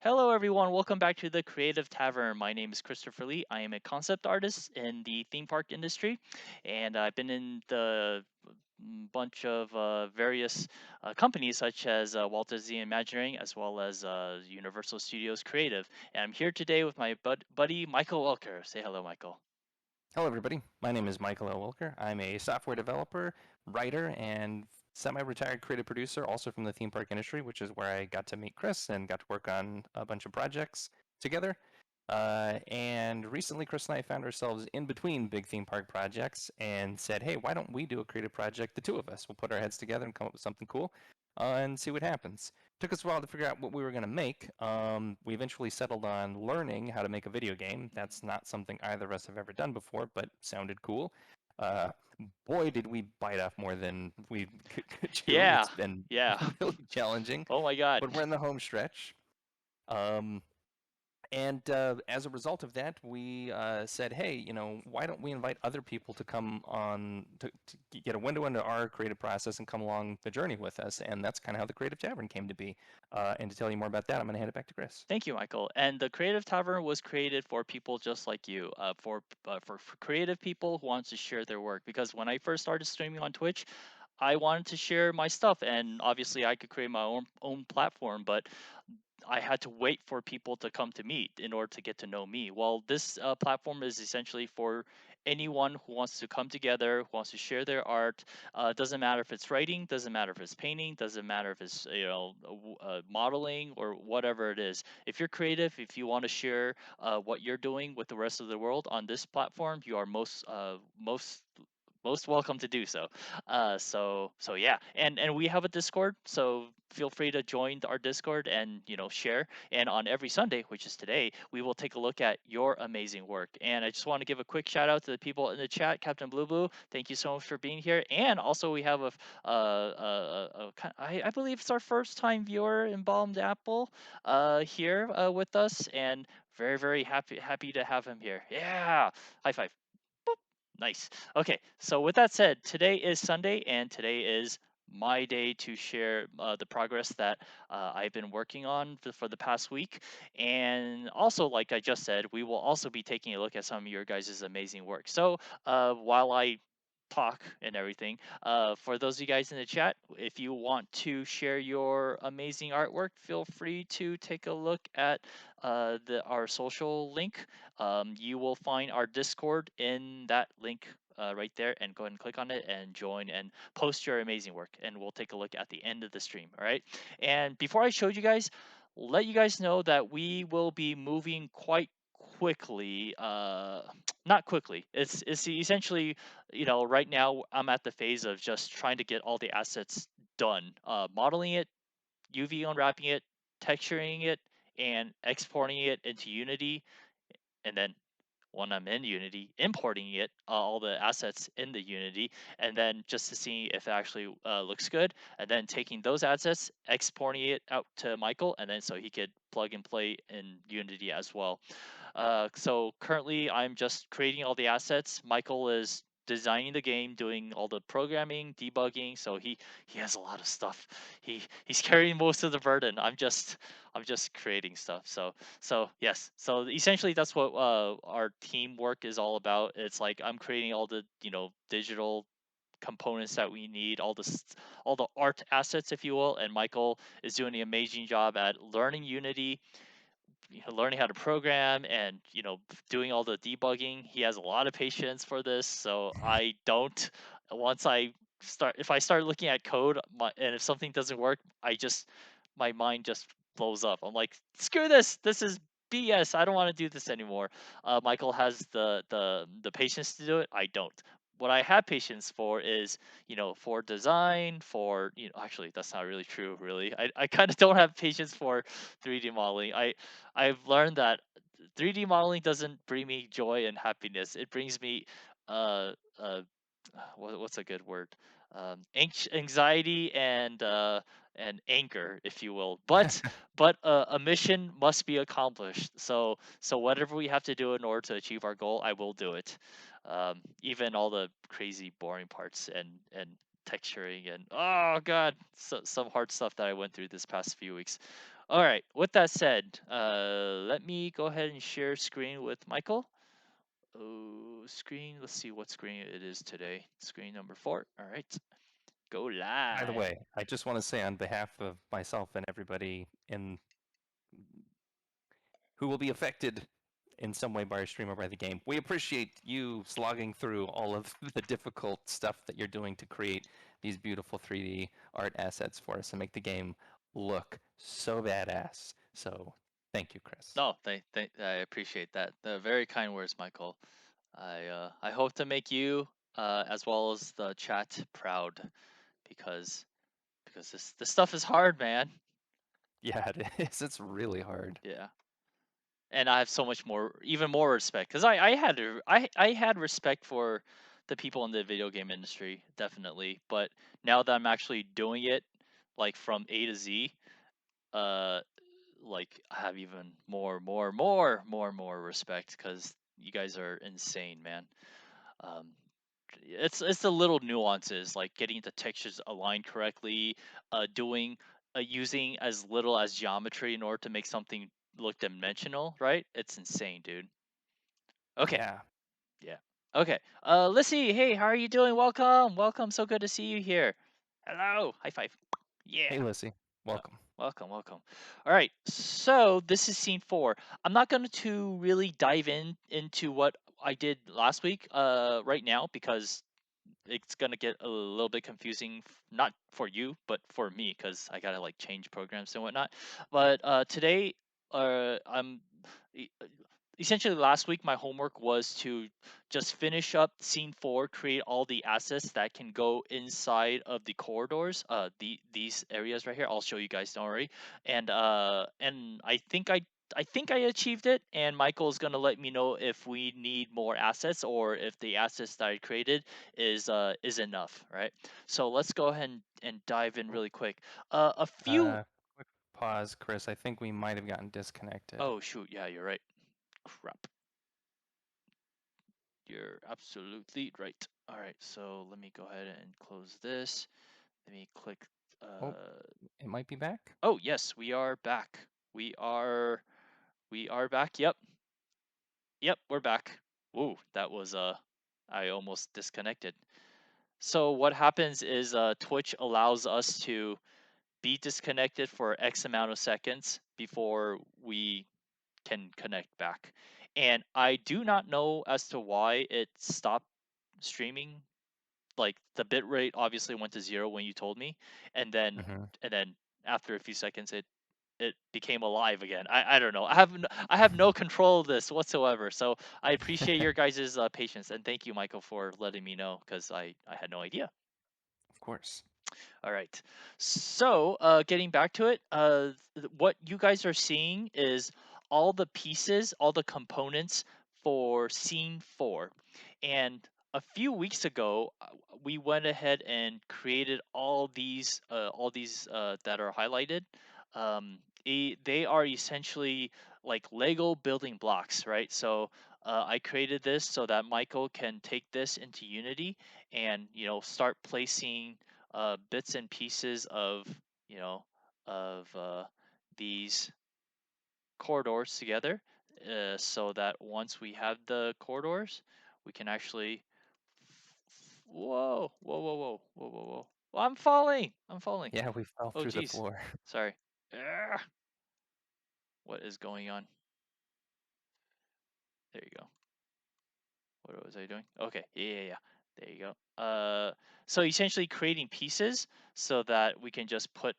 Hello, everyone. Welcome back to the Creative Tavern. My name is Christopher Lee. I am a concept artist in the theme park industry, and I've been in the bunch of various companies such as Walt Disney Imagineering as well as Universal Studios Creative. And I'm here today with my buddy Michael Welker. Say hello, Michael. Hello, everybody. My name is Michael L. Wilker. I'm a software developer, writer, and semi-retired creative producer, also from the theme park industry, which is where I got to meet Chris and got to work on a bunch of projects together. And recently, Chris and I found ourselves in between big theme park projects and said, hey, why don't we do a creative project, the two of us? We'll put our heads together and come up with something cool and see what happens. Took us a while to figure out what we were going to make. We eventually settled on learning how to make a video game. That's not something either of us have ever done before, but sounded cool. Uh, Boy, did we bite off more than we could chew. Yeah, It's been yeah. really challenging, Oh my God. but we're in the home stretch. Um, and as a result of that, we said, hey, why don't we invite other people to come on to get a window into our creative process and come along the journey with us? And that's kind of how the Creative Tavern came to be. And to tell you more about that, I'm going to hand it back to Chris. Thank you, Michael. And the Creative Tavern was created for people just like you, for creative people who want to share their work. Because when I first started streaming on Twitch, I wanted to share my stuff, and obviously I could create my own platform, but I had to wait for people to come to me in order to get to know me. Well, this platform is essentially for anyone who wants to come together, who wants to share their art. Doesn't matter if it's writing, doesn't matter if it's painting, doesn't matter if it's modeling or whatever it is. If you're creative, if you want to share what you're doing with the rest of the world on this platform, you are most welcome to do so. So yeah, and we have a Discord, so feel free to join our Discord and share. And on every Sunday, which is today, we will take a look at your amazing work. And I just want to give a quick shout out to the people in the chat. Captain Blue Blue, thank you so much for being here. And also we have I believe it's our first time viewer, Embalmed Apple, here with us, and very happy to have him here. Yeah, high five. Nice. Okay, so with that said, today is Sunday, and today is my day to share the progress that I've been working on for the past week. And also, like I just said, we will also be taking a look at some of your guys' amazing work. So while I talk and everything, for those of you guys in the chat, if you want to share your amazing artwork, feel free to take a look at our social link. You will find our Discord in that link right there, and go ahead and click on it and join and post your amazing work. And we'll take a look at the end of the stream. All right. And before I show you guys, let you guys know that we will be moving quite quickly. Not quickly. It's essentially, right now I'm at the phase of just trying to get all the assets done, modeling it, UV unwrapping it, texturing it, and exporting it into Unity, and then when I'm in Unity, importing it, all the assets in the Unity, and then just to see if it actually looks good, and then taking those assets, exporting it out to Michael, and then so he could plug and play in Unity as well. So currently, I'm just creating all the assets. Michael is designing the game, doing all the programming, debugging. So he has a lot of stuff. He's carrying most of the burden. I'm just creating stuff. So yes. So essentially, that's what our teamwork is all about. It's like I'm creating all the digital components that we need, all the art assets, if you will, and Michael is doing an amazing job at learning Unity, learning how to program, and doing all the debugging. He has a lot of patience for this, so I don't. Once I start if I start looking at code, and if something doesn't work, my mind just blows up. I'm like, screw this is BS. I don't want to do this anymore. Michael has the patience to do it. I don't. What I have patience for is, for design, for, actually, that's not really true, really. I kind of don't have patience for 3D modeling. I've learned that 3D modeling doesn't bring me joy and happiness. It brings me uh uh what's a good word? Anxiety and anger, if you will. But a mission must be accomplished. So whatever we have to do in order to achieve our goal, I will do it. Even all the crazy boring parts and texturing and, oh god, some hard stuff that I went through this past few weeks. All right. With that said, let me go ahead and share screen with Michael. Oh, screen. Let's see what screen it is today. Screen number 4. All right. Go By the live. way, I just want to say on behalf of myself and everybody in who will be affected in some way by our stream or by the game, we appreciate you slogging through all of the difficult stuff that you're doing to create these beautiful 3D art assets for us and make the game look so badass. So thank you, Chris. No, I appreciate that. The very kind words, Michael. I hope to make you as well as the chat proud because this stuff is hard, man. Yeah, it is. It's really hard. Yeah. And I have so much more, even more respect, because I had respect for the people in the video game industry, definitely. But now that I'm actually doing it, like from A to Z, uh, like I have even more respect because you guys are insane, man. Um, it's the little nuances like getting the textures aligned correctly, doing using as little as geometry in order to make something look dimensional, right? It's insane, dude. Okay, Yeah. yeah. Okay. Let's see. Hey, how are you doing? Welcome. Welcome. So good to see you here. Hello. High five. Yeah. Hey, Lissy. Uh, Welcome. welcome. All right. So this is scene 4. I'm not going to really dive into what I did last week right now because it's gonna get a little bit confusing, not for you, but for me, because I gotta like change programs and whatnot. But today, I'm e- uh, essentially last week. My homework was to just finish up scene 4, create all the assets that can go inside of the corridors. These areas right here. I'll show you guys. Don't worry. And I think I achieved it, and Michael's gonna let me know if we need more assets or if the assets that I created is enough, right? So let's go ahead and dive in really quick. A few. Quick pause, Chris. I think we might have gotten disconnected. Oh shoot, yeah, you're right. Crap, you're absolutely right. All right, so let me go ahead and close this. Let me click. Oh, it might be back. Oh yes, we are back. We are we are back. Yep, we're back. Ooh, that was I almost disconnected. So what happens is Twitch allows us to be disconnected for X amount of seconds before we can connect back. And I do not know as to why it stopped streaming. Like the bit rate obviously went to 0 when you told me, and then Hmm. and then after a few seconds it became alive again. I don't know. I have no control of this whatsoever. So I appreciate your guys' patience, and thank you, Michael, for letting me know because I had no idea. Of course. All right. So, getting back to it, what you guys are seeing is all the pieces, all the components for scene 4. And a few weeks ago, we went ahead and created all these that are highlighted. They are essentially like Lego building blocks, right? So, I created this so that Michael can take this into Unity and start placing bits and pieces of you know of these corridors together, so that once we have the corridors we can actually whoa. Well, I'm falling. Yeah, we fell Oh through the geez, floor. sorry. Ah, what is going on? There you go. What was I doing? Okay, yeah. There you go. So essentially creating pieces so that we can just put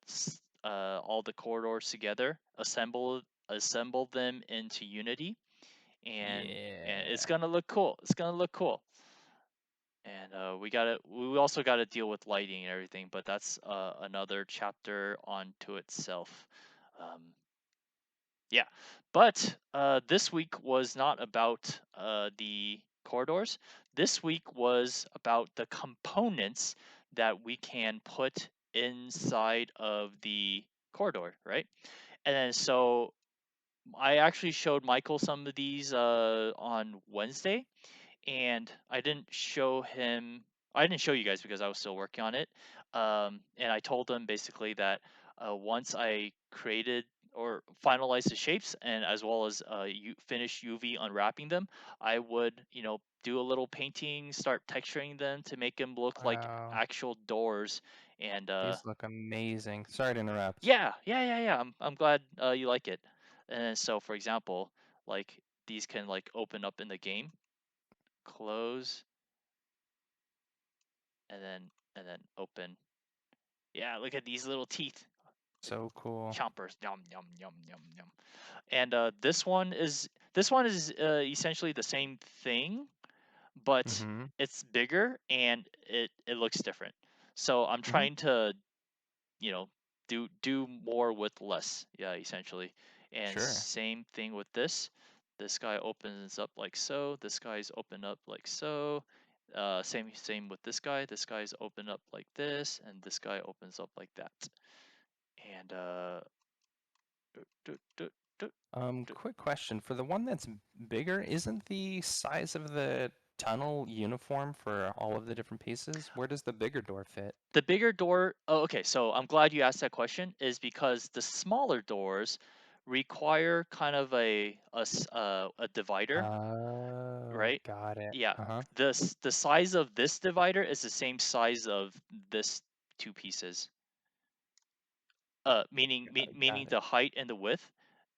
all the corridors together, assemble them into Unity, and it's Yeah. gonna look cool. It's gonna look cool. And we also gotta deal with lighting and everything, but that's another chapter onto itself. Um, yeah, but this week was not about the corridors. This week was about the components that we can put inside of the corridor, right? And then so I actually showed Michael some of these on Wednesday, and I didn't show you guys because I was still working on it. And I told him basically that once I created or finalize the shapes, and as well as you finish UV unwrapping them, I would, do a little painting, start texturing them to make them look like Wow. actual doors. And These look amazing. Sorry to interrupt. yeah, yeah, yeah, yeah. I'm glad you like it. And so, for example, like these can like open up in the game, close, and then open. Yeah, look at these little teeth, like So cool. chompers. Yum yum yum yum yum. And this one is essentially the same thing, but Mm-hmm. it's bigger and it looks different. So I'm Mm-hmm. trying to, you know do more with less, yeah, essentially. And Sure. same thing with this guy opens up like so, this guy's open up like so. Same with this guy's open up like this, and this guy opens up like that. And do, do, do, do. Quick question. For the one that's bigger, isn't the size of the tunnel uniform for all of the different pieces? Where does the bigger door fit? The bigger door, oh, okay, so I'm glad you asked that question, is because the smaller doors require kind of a divider, Oh, right? got it. Yeah, Uh-huh. the size of this divider is the same size of this two pieces. Meaning Got it. the height and the width.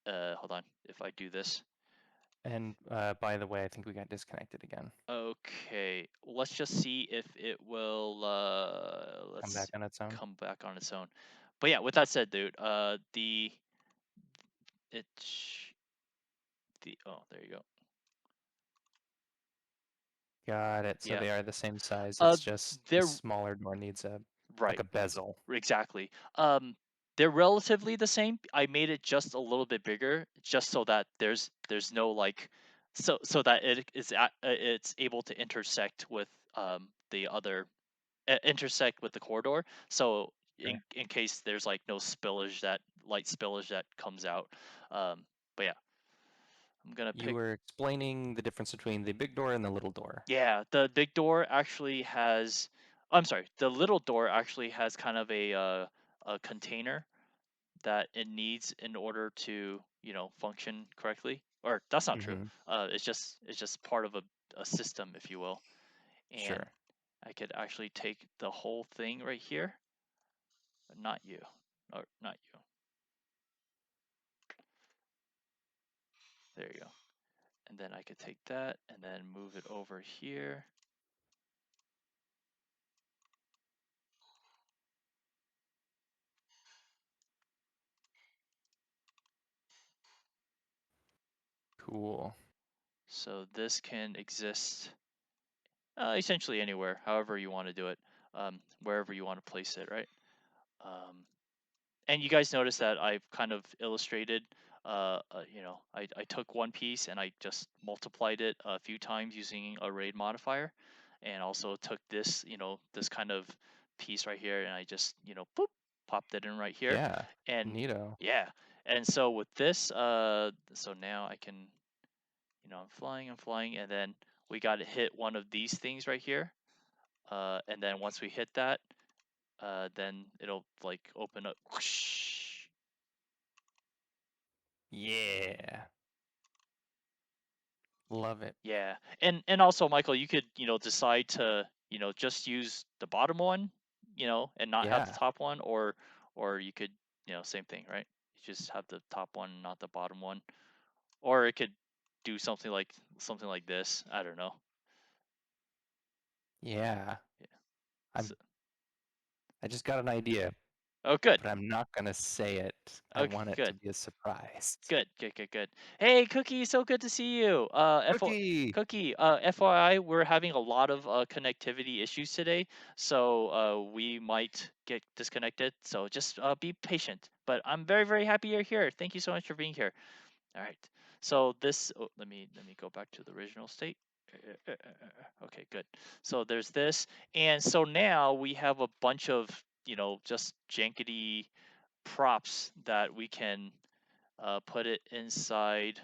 Hold on, if I do this. And by the way, I think we got disconnected again. Okay, let's just see if it will. Come back Let's on its own. come back on its own. But yeah, with that said, dude, it sh- oh, there you go. Got it. So Yeah. they are the same size. Uh, It's just the they're smaller door needs a like right. a bezel. Exactly. They're relatively the same. I made it just a little bit bigger, just so that there's no like, so that it's able to intersect with the corridor. So Sure. in case there's like no spillage, that light spillage that comes out. Um, but yeah, I'm gonna You pick. were explaining the difference between the big door and the little door. Yeah, the big door actually has. I'm sorry, the little door actually has kind of a container that it needs in order to, function correctly. Or that's not true. Mm-hmm. It's just part of a system, if you will. And Sure. I could actually take the whole thing right here. Not you. Or not you. There you go. And then I could take that and then move it over here. Cool. So this can exist essentially anywhere, however you want to do it, wherever you want to place it, right? Um, and you guys notice that I've kind of illustrated. I took one piece and I just multiplied it a few times using a RAID modifier, and also took this kind of piece right here, and I just, boop, popped it in right here. Yeah. And Neato. yeah, and so with this, so now I can, I'm flying, and then we got to hit one of these things right here, and then once we hit that, then it'll like open up. Whoosh. Yeah. Love it. Yeah, and also, Michael, you could, decide to, just use the bottom one, and not have the Yeah. top one, or you could, same thing, right? You just have the top one, not the bottom one, or it could do something like this. I don't know. Yeah. Yeah. I'm So, I just got an idea, oh, good. but I'm not gonna say it. I Okay, want it to good. be a surprise. Good, good, good, good. Hey, Cookie, so good to see you. Cookie! Cookie, FYI, we're having a lot of connectivity issues today, so we might get disconnected. So just be patient. But I'm very, very happy you're here. Thank you so much for being here. All right. So this, oh, let me go back to the original state. Okay, good. So there's this, and so now we have a bunch of, just jankety props that we can put it inside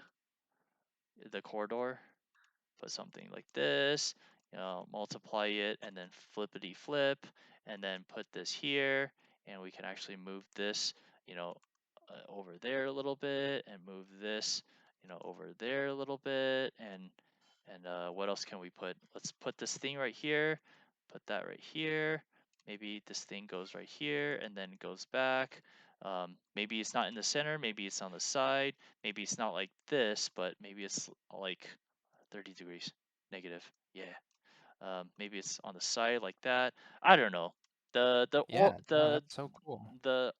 the corridor, put something like this, multiply it and then flippity flip, and then put this here, and we can actually move this, you know, over there a little bit, and move this, over there a little bit, and what else can we put? Let's put this thing right here, put that right here. Maybe this thing goes right here and then goes back. Maybe it's not in the center, maybe it's on the side, maybe it's not like this, but maybe it's like 30 degrees negative. Yeah. Maybe it's on the side like that. I don't know. The the or Yeah, no, the that's so cool. the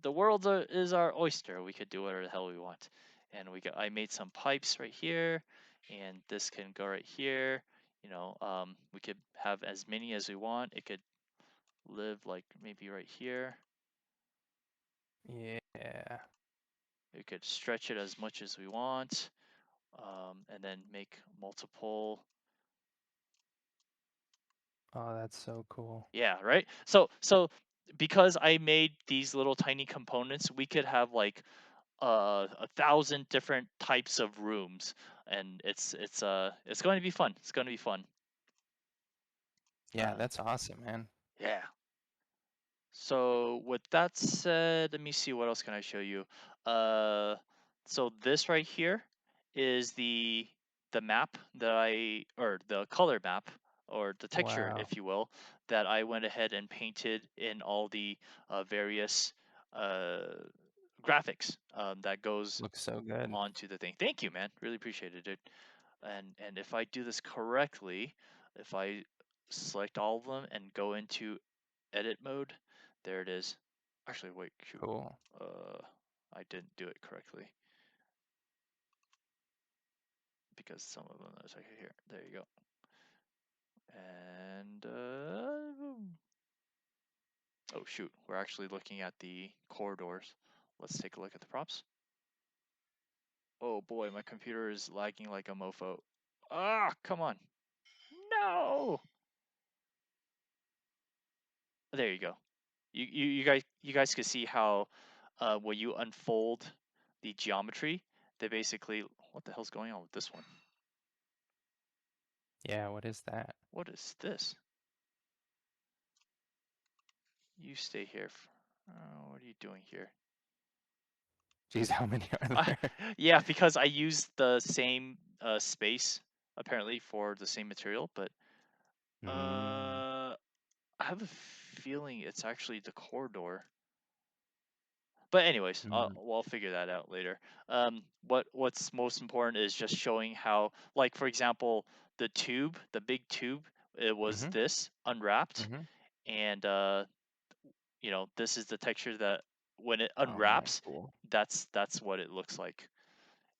the world is our oyster. We could do whatever the hell we want. And I made some pipes right here, and this can go right here. We could have as many as we want. It could live like maybe right here. Yeah. We could stretch it as much as we want, and then make multiple. Oh, that's so cool. Yeah, right. So because I made these little tiny components, we could have like 1,000 different types of rooms, and it's going to be fun. It's going to be fun. Yeah, Uh, that's awesome, man. yeah. So with that said, let me see what else can I show you. Uh, so this right here is the map that or the color map, or the texture, Wow. if you will, that I went ahead and painted in all the various uh, graphics that goes Looks so good. onto the thing. Thank you, man. Really appreciated it. And if I do this correctly, if I select all of them and go into edit mode, there it is. Actually, wait, shoot. Cool. Uh, I didn't do it correctly because some of them is like here. There you go. And oh shoot, we're actually looking at the corridors. Let's take a look at the props. Oh boy, my computer is lagging like a mofo. Ah, come on. No. There you go. You guys could see how when you unfold the geometry, they basically, what the hell's going on with this one? Yeah, what is that? What is this? You stay here. What are you doing here? Geez, how many are Uh, there? yeah, because I used the same space apparently for the same material, but Mm, I have a feeling it's actually the corridor. But anyways, mm, we'll figure that out later. What's most important is just showing how, like for example, the big tube, it was mhm, this unwrapped, mhm. and this is the texture that when it Oh, man, unwraps, cool. that's what it looks like.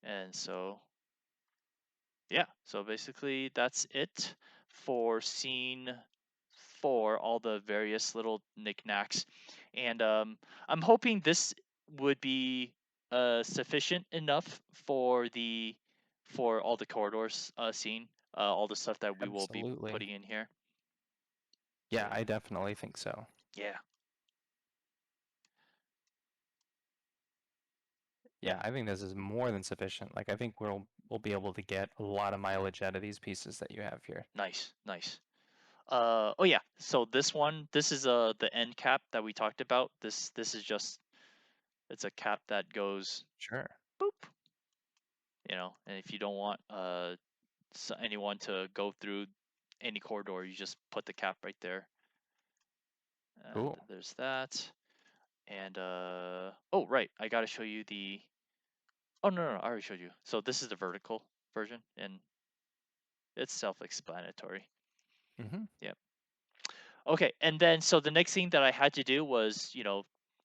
And so yeah, so basically that's it for scene four, all the various little knickknacks. And I'm hoping this would be sufficient enough for all the corridors scene, all the stuff that we will be Absolutely. putting in here. Yeah, Yeah. I definitely think so. Yeah. Yeah, I think this is more than sufficient. Like, I think we'll be able to get a lot of mileage out of these pieces that you have here. Nice. Nice. Oh yeah. So this is the end cap that we talked about. This is just, it's a cap that goes Sure. boop, and if you don't want anyone to go through any corridor, you just put the cap right there. And Cool. there's that. And oh right, I gotta show you the. Oh no, I already showed you. So this is the vertical version, and it's self-explanatory. Mhm. Yep. Okay, and then so the next thing that I had to do was,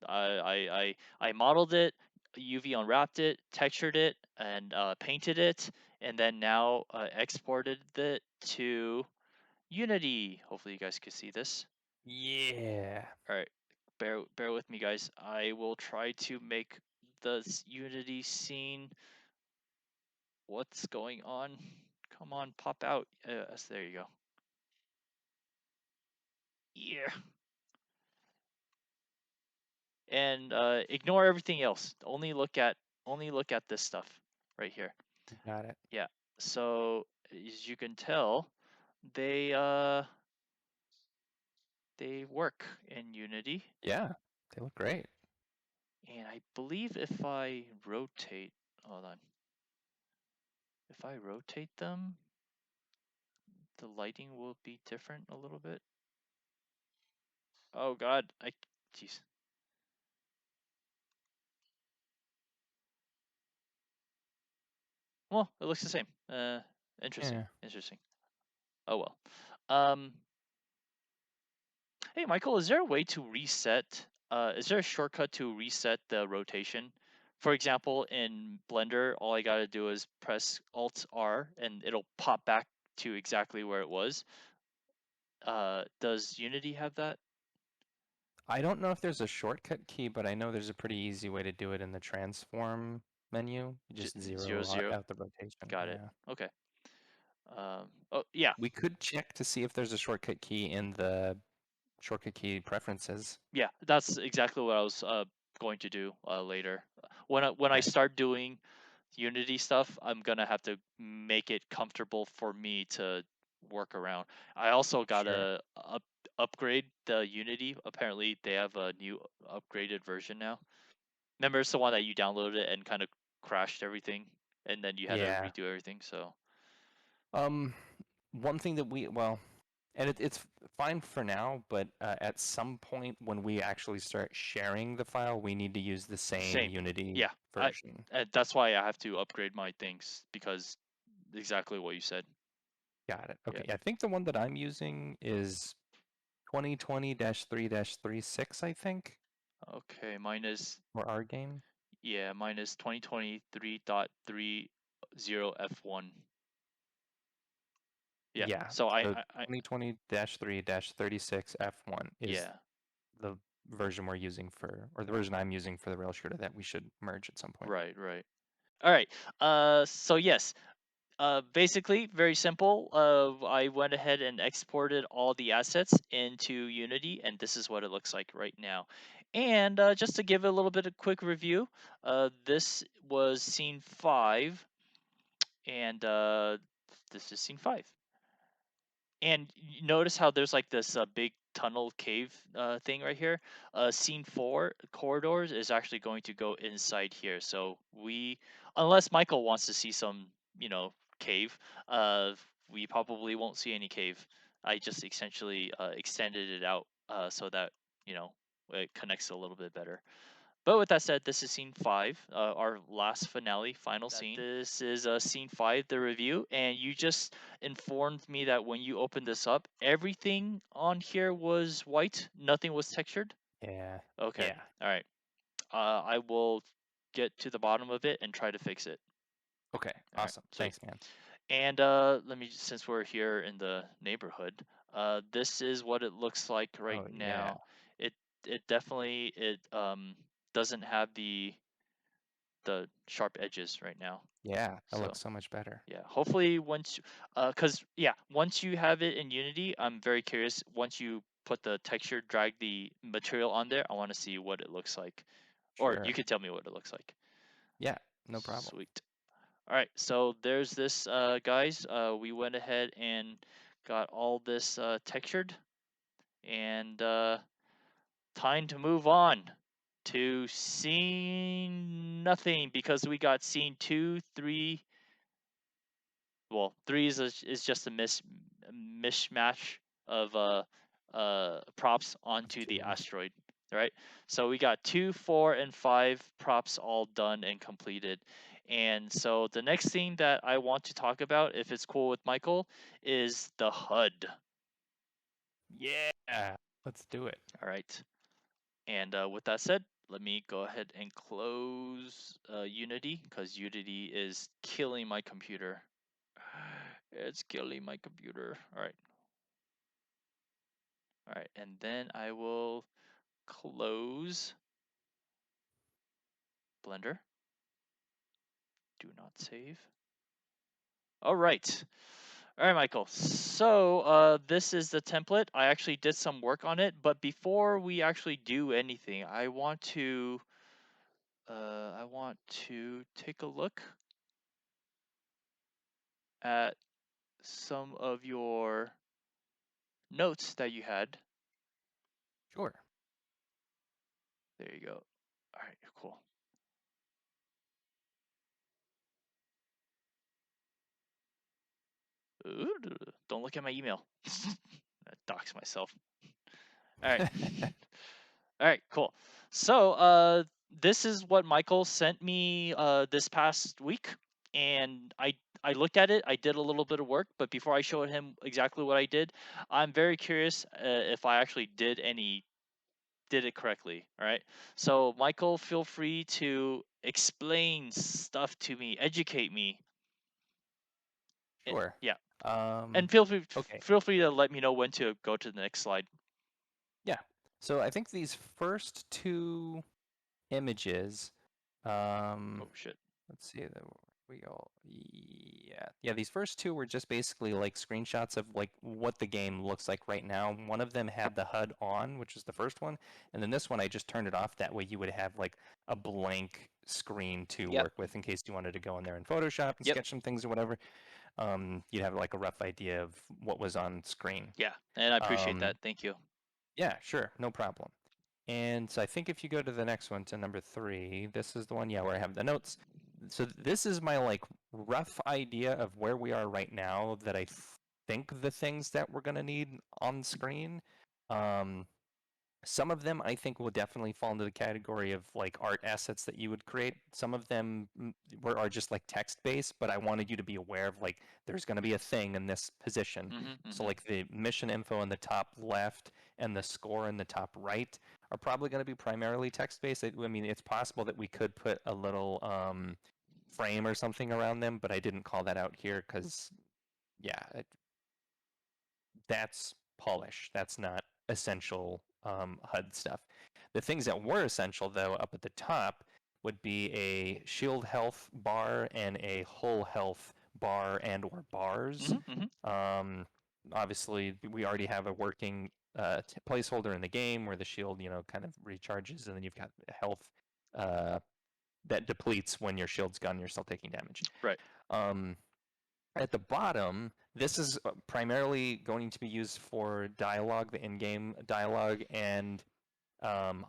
I modeled it, UV unwrapped it, textured it, and painted it, and then now exported it to Unity. Hopefully, you guys can see this. Yeah. All right, bear with me, guys. I will try to make the Unity scene. What's going on? Come on, pop out. Yes, there you go. Yeah. And ignore everything else. Only look at this stuff right here. Got it. Yeah. So as you can tell, they work in Unity. Yeah, they look great. And I believe if I rotate, hold on, if I rotate them, the lighting will be different a little bit. Oh God, jeez. Well, it looks the same. Interesting, Yeah. interesting. Oh well. Um, hey Michael, is there a way to reset? Is there a shortcut to reset the rotation? For example, in Blender, all I gotta do is press Alt R, and it'll pop back to exactly where it was. Does Unity have that? I don't know if there's a shortcut key, but I know there's a pretty easy way to do it in the transform menu. You just Zero zero zero. out the rotation. Got it. Yeah. Okay. Oh yeah, We could check to see if there's a shortcut key in the shortcut key preferences. yeah. That's exactly what I was going to do later. When I Okay. start doing Unity stuff, I'm gonna have to make it comfortable for me to work around. I also Sure. gotta upgrade the Unity. Apparently, they have a new upgraded version now. Remember, it's the one that you downloaded and kind of crashed everything, and then you had to Yeah. redo everything. So Um, one thing that it's fine for now, but at some point when we actually start sharing the file, we need to use the same same, Unity yeah. version. That's why I have to upgrade my things because exactly what you said. Got it. Yeah. Okay. I think the one that I'm using is 2020-3-36, I think, Okay, mine is for our game. yeah, mine is 2023.30 F1. Yeah. Yeah. So So I 2020-3-36 F1 is yeah, the version we're using for, or the version I'm using for the rail shooter that we should merge at some point. right, right. All right. So yes, basically very simple. I went ahead and exported all the assets into Unity, and this is what it looks like right now. And just to give a little bit of quick review, this was scene 5, and this is scene 5. And you notice how there's like this big tunnel cave thing right here. Scene 4 corridors is actually going to go inside here. So unless Michael wants to see some, cave, uh, we probably won't see any cave. I just essentially extended it out so that it connects a little bit better. But with that said, this is scene 5, our last finale, final scene. This is scene 5, the review, and you just informed me that when you opened this up, everything on here was white, nothing was textured. Yeah. Okay, Yeah. all right. I will get to the bottom of it and try to fix it. Okay. All right, Awesome. sweet. Thanks, man. And since we're here in the neighborhood, this is what it looks like right Oh, yeah. now. It it definitely doesn't have the sharp edges right now. Yeah. That So looks so much better. yeah, hopefully cause yeah, once you have it in Unity, I'm very curious. Once you put the texture, drag the material on there, I want to see what it looks like, or you Sure. could tell me what it looks like. Yeah. No problem. Sweet. All right, so there's this, guys. We went ahead and got all this textured, and time to move on to scene nothing because we got scene 2, 3. Well, 3 is just a mishmash of props onto the Two. asteroid, right? So we got 2, 4, and 5 props all done and completed. And so the next thing that I want to talk about, if it's cool with Michael, is the HUD. Yeah. Let's do it. All right. And with that said, let me go ahead and close Unity because Unity is killing my computer. It's killing my computer. All right. All right. And then I will close Blender. Do not save. All right. All right, Michael. So this is the template. I actually did some work on it, but before we actually do anything, I want to take a look at some of your notes that you had. Sure. There you go. All right, cool. Ooh, don't look at my email. I dox myself. All right. All right, cool. So, this is what Michael sent me this past week, and I looked at it. I did a little bit of work, but before I showed him exactly what I did, I'm very curious if I actually did it correctly. All right. So, Michael, feel free to explain stuff to me, educate me. Sure. Yeah, Um, and feel free okay. feel free to let me know when to go to the next slide. Yeah. So I think these first two images, um, Oh shit. let's see, yeah, these first two were just basically like screenshots of like what the game looks like right now. One of them had the HUD on, which is the first one, and then this one I just turned it off. That way you would have like a blank screen to Yep. work with in case you wanted to go in there in Photoshop and Yep. sketch some things or whatever. You'd have like a rough idea of what was on screen. Yeah, and I appreciate Um, that. Thank you. yeah, sure, no problem. And so I think if you go to the next one, to number 3, this is the one, yeah, where I have the notes. So this is my like rough idea of where we are right now that I think the things that we're gonna need on screen. Um, some of them I think will definitely fall into the category of like art assets that you would create. Some of them are just like text based, but I wanted you to be aware of like there's going to be a thing in this position. Mhm. So Mhm. like the mission info in the top left and the score in the top right are probably going to be primarily text based. I mean, it's possible that we could put a little frame or something around them, but I didn't call that out here because yeah, that's polish. That's not essential HUD stuff. The things that were essential, though, up at the top would be a shield health bar and a hull health bar and or bars. Mhm. Mhm. Um, obviously, we already have a working placeholder in the game where the shield, kind of recharges, and then you've got health uh, that depletes when your shield's gone. You're still taking damage. Right. Um, at the bottom, this is primarily going to be used for dialogue, the in-game dialogue, and um,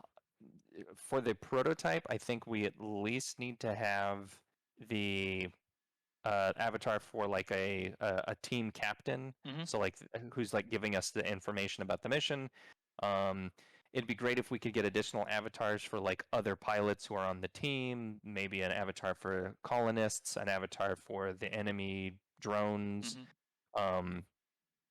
for the prototype, I think we at least need to have the avatar for like a team captain, Mhm. so like who's like giving us the information about the mission. Um, it'd be great if we could get additional avatars for like other pilots who are on the team, maybe an avatar for colonists, an avatar for the enemy drones. Mhm. Um,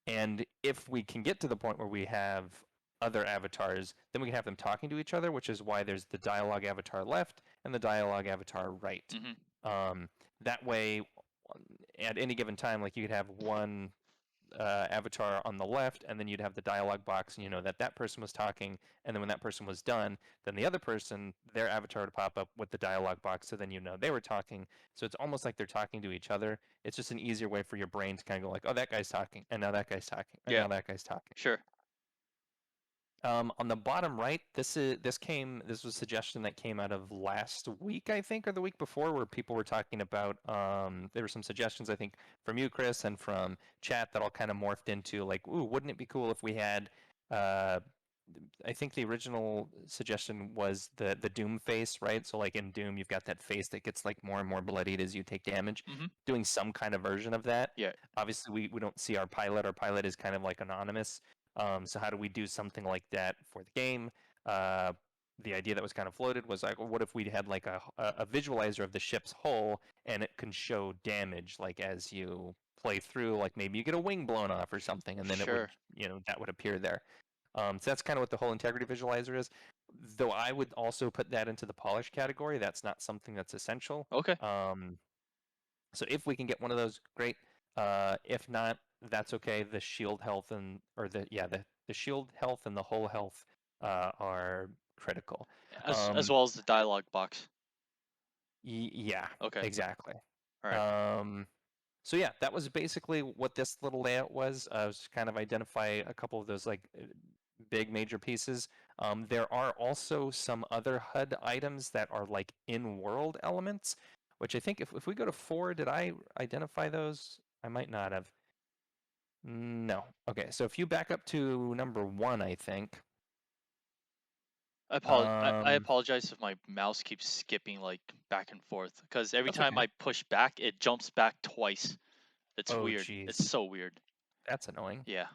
and if we can get to the point where we have other avatars, then we can have them talking to each other, which is why there's the dialogue avatar left and the dialogue avatar right. Mhm. Um, that way, at any given time, like you could have one avatar on the left, and then you'd have the dialogue box, and you know that that person was talking, and then when that person was done, then the other person, their avatar would pop up with the dialogue box, so then you know they were talking. So it's almost like they're talking to each other. It's just an easier way for your brain to kind of go like, oh, that guy's talking, and now that guy's talking, and Yeah. now that guy's talking. Sure. On the bottom right, this was a suggestion that came out of last week, I think, or the week before, where people were talking about. There were some suggestions, I think, from you, Chris, and from chat that all kind of morphed into like, ooh, wouldn't it be cool if we had? Uh, I think the original suggestion was the Doom face, right? So like in Doom, you've got that face that gets like more and more bloodied as you take damage. Mhm. Doing some kind of version of that. Yeah. Obviously, we don't see our pilot. Our pilot is kind of like anonymous. So how do we do something like that for the game? Uh, the idea that was kind of floated was like, well, what if we had like a visualizer of the ship's hull and it can show damage like as you play through, like maybe you get a wing blown off or something, and then it would, Sure. that would appear there. So that's kind of what the whole integrity visualizer is. Though I would also put that into the polish category. That's not something that's essential. Okay. Um, so if we can get one of those, great. If not, that's okay. The shield health and or the shield health and the whole health are critical. As Um, well as the dialogue box. yeah, Okay. exactly. All right. Um, so yeah, that was basically what this little layout was. Was to kind of identify a couple of those like big major pieces. There are also some other HUD items that are like in-world elements, which I think if we go to 4, did I identify those? I might not have. No. Okay, so if you back up to number 1, I think. I Um, apologize if my mouse keeps skipping like back and forth because every that's time okay. I push back, it jumps back twice. It's Oh, weird. It's geez, so weird. that's annoying. Yeah.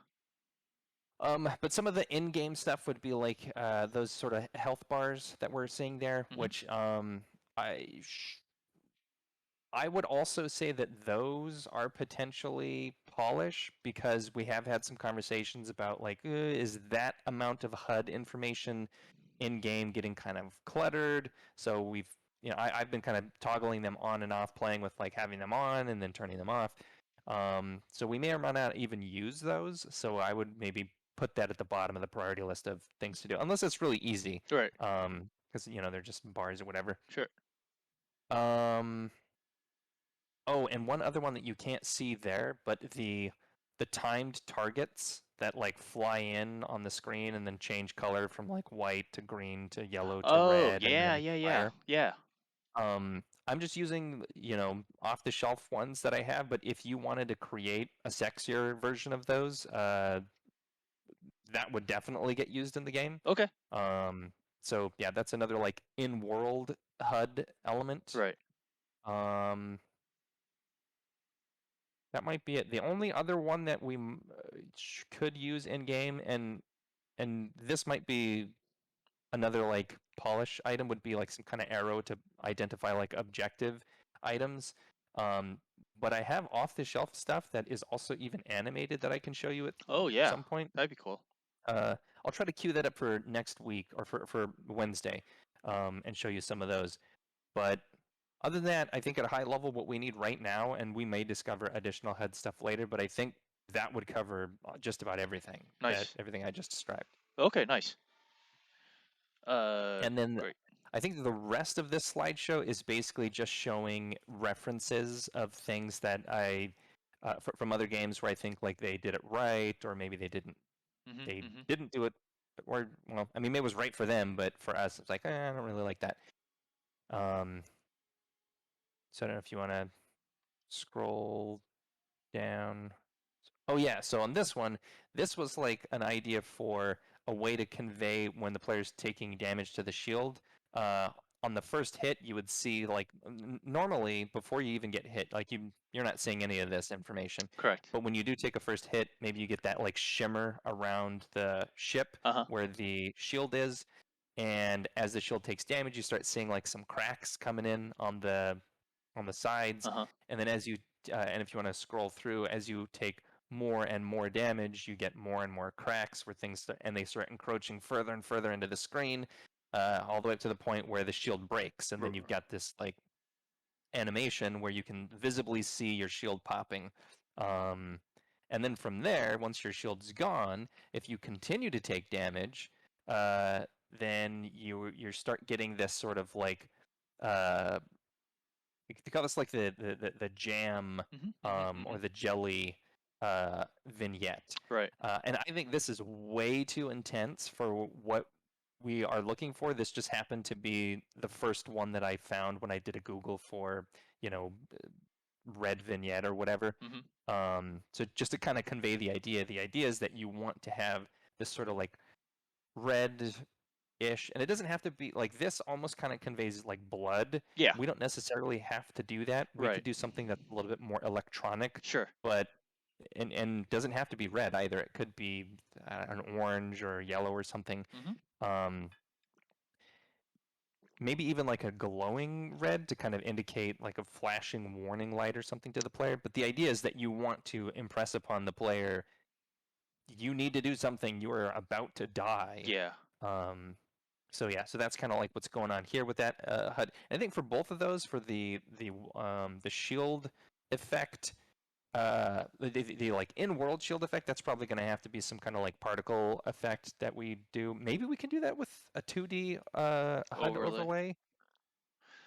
But some of the in-game stuff would be like those sort of health bars that we're seeing there, Hmm. which I I would also say that those are potentially polish because we have had some conversations about like, is that amount of HUD information in game getting kind of cluttered? So I've been kind of toggling them on and off, playing with like having them on and then turning them off. So we may or may not even use those. So I would maybe put that at the bottom of the priority list of things to do, unless it's really easy. Right. Because they're just bars or whatever. Sure. Um, Oh, and one other one that you can't see there, but the timed targets that like fly in on the screen and then change color from like white to green to yellow to Oh, red and yeah, then yeah, yeah, fire. yeah. I'm just using, off the shelf ones that I have, but if you wanted to create a sexier version of those, that would definitely get used in the game. Okay. Um, so yeah, that's another like in-world HUD element. Right. Um, That might be it. The only other one that we could use in game, and this might be another like polish item, would be like some kind of arrow to identify like objective items. Um, but I have off the shelf stuff that is also even animated that I can show you at Oh, yeah. some point. That'd be cool. Uh, I'll try to queue that up for next week or for Wednesday, and show you some of those. But other than that, I think at a high level, what we need right now, and we may discover additional HUD stuff later, but I think that would cover just about Nice. everything I just described. Okay, nice. Uh, And then Great. I think the rest of this slideshow is basically just showing references of things that from other games where I think like they did it right, or maybe Mhm, they mhm. didn't do it, or well, I mean, maybe it was right for them, but for us, it's like I don't really like that. Um, so I don't know if you want to scroll down. Oh yeah, so on this one, this was like an idea for a way to convey when the player's taking damage to the shield. Uh, on the first hit, you would see like normally before you even get hit, like you're not seeing any of this information. Correct. But when you do take a first hit, maybe you get that like shimmer around the ship Uh-huh. where the shield is, and as the shield takes damage, you start seeing like some cracks coming in on the sides, Uh-huh. and then and if you want to scroll through, as you take more and more damage, you get more and more cracks where and they start encroaching further and further into the screen, all the way up to the point where the shield breaks, and then R you've got this like animation where you can visibly see your shield popping. Um, and then from there, once your shield's gone, if you continue to take damage, then you start getting this sort of like uh, they call this like the jam Mhm, mhm, or mhm. the jelly vignette. Right. And I think this is way too intense for what we are looking for. This just happened to be the first one that I found when I did a Google for, you know, red vignette or whatever. Mhm. So just to kind of convey the idea is that you want to have this sort of like red ish, and it doesn't have to be like this. Almost kind of conveys like blood. Yeah. We don't necessarily have to do that. We could Right. do something that's a little bit more electronic, Sure. but and doesn't have to be red either. It could be an orange or yellow or something. Mhm. Um, Maybe even like a glowing red to kind of indicate like a flashing warning light or something to the player. But the idea is that you want to impress upon the player, you need to do something. You are about to die. Yeah. Um, so yeah, so that's kind of like what's going on here with that HUD. I think for both of those, for the shield effect, the like in-world shield effect, that's probably going to have to be some kind of like particle effect that we do. Maybe we can do that with a 2D HUD Overlay. overlay.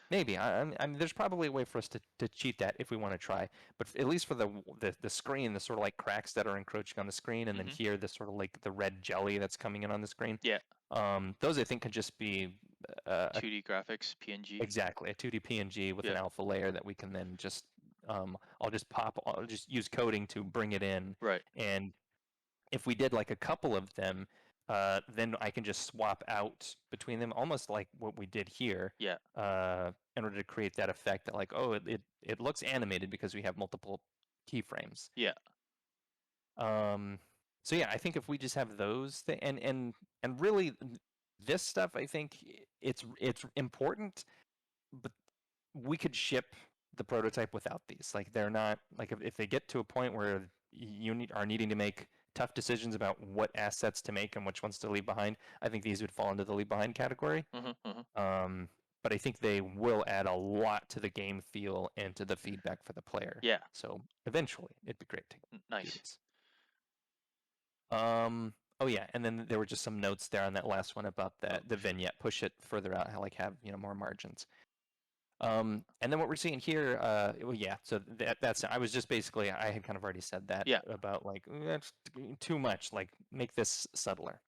Maybe. I mean, there's probably a way for us to cheat that if we want to try. But at least for the screen, the sort of like cracks that are encroaching on the screen, and then Mhm. here the sort of like the red jelly that's coming in on the screen. Yeah. Those I think could just be 2D graphics, PNG. exactly a 2D PNG with an Yeah. alpha layer that we can then just I'll just use coding to bring it in, Right. and if we did like a couple of them, then I can just swap out between them, almost like what we did here, Yeah. in order to create that effect that like, oh, it looks animated because we have multiple keyframes. Yeah. Um, so yeah, I think if we just have those, and really this stuff, I think it's important, but we could ship the prototype without these. Like they're not like if they get to a point where are needing to make tough decisions about what assets to make and which ones to leave behind, I think these would fall into the leave behind category. Hmm. Hmm. Um, but I think they will add a lot to the game feel and to the feedback for the player. Yeah. So eventually, it'd be great to do Nice. this. Oh yeah, and then there were just some notes there on that last one about Oh, the vignette. Push it further out, like have more margins. And then what we're seeing here, well, yeah. So that's I was just basically I had kind of already said that yeah. about like that's too much. Like make this subtler.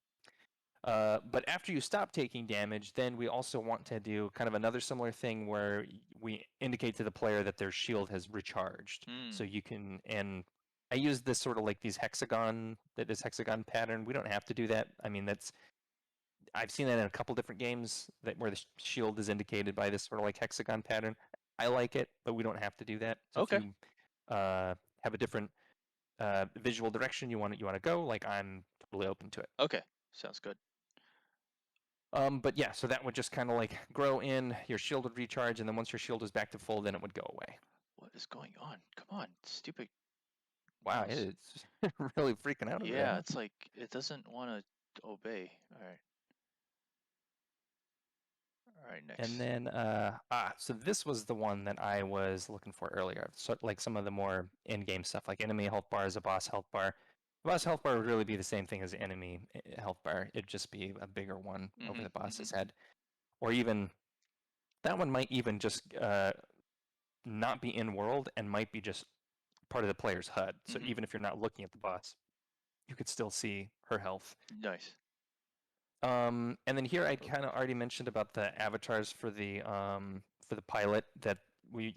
But after you stop taking damage, then we also want to do kind of another similar thing where we indicate to the player that their shield has recharged. Mm. So you can, and I use this sort of like this hexagon pattern. We don't have to do that. I mean, I've seen that in a couple different games that where the shield is indicated by this sort of like hexagon pattern. I like it, but we don't have to do that. So if Okay. you have a different visual direction you want to go, like I'm totally open to it. Okay. Sounds good. But yeah, so that would just kind of like grow in, your shield would recharge, and then once your shield is back to full, then it would go away. What is going on? Come on, stupid Wow, mouse. it's really freaking out over there, Yeah, huh? it's like it doesn't want to obey. All right. All right, And next. then, so this was the one that I was looking for earlier. So like some of the more in-game stuff, like enemy health bar is a boss health bar. The boss health bar would really be the same thing as the enemy health bar. It'd just be a bigger one over Mhm. the Mhm. boss's head. Or even, that one might even just not be in-world and might be just part of the player's HUD. So Mhm. even if you're not looking at the boss, you could still see her health. Nice. And then here I Oh, kind of already mentioned about the avatars for the pilot that we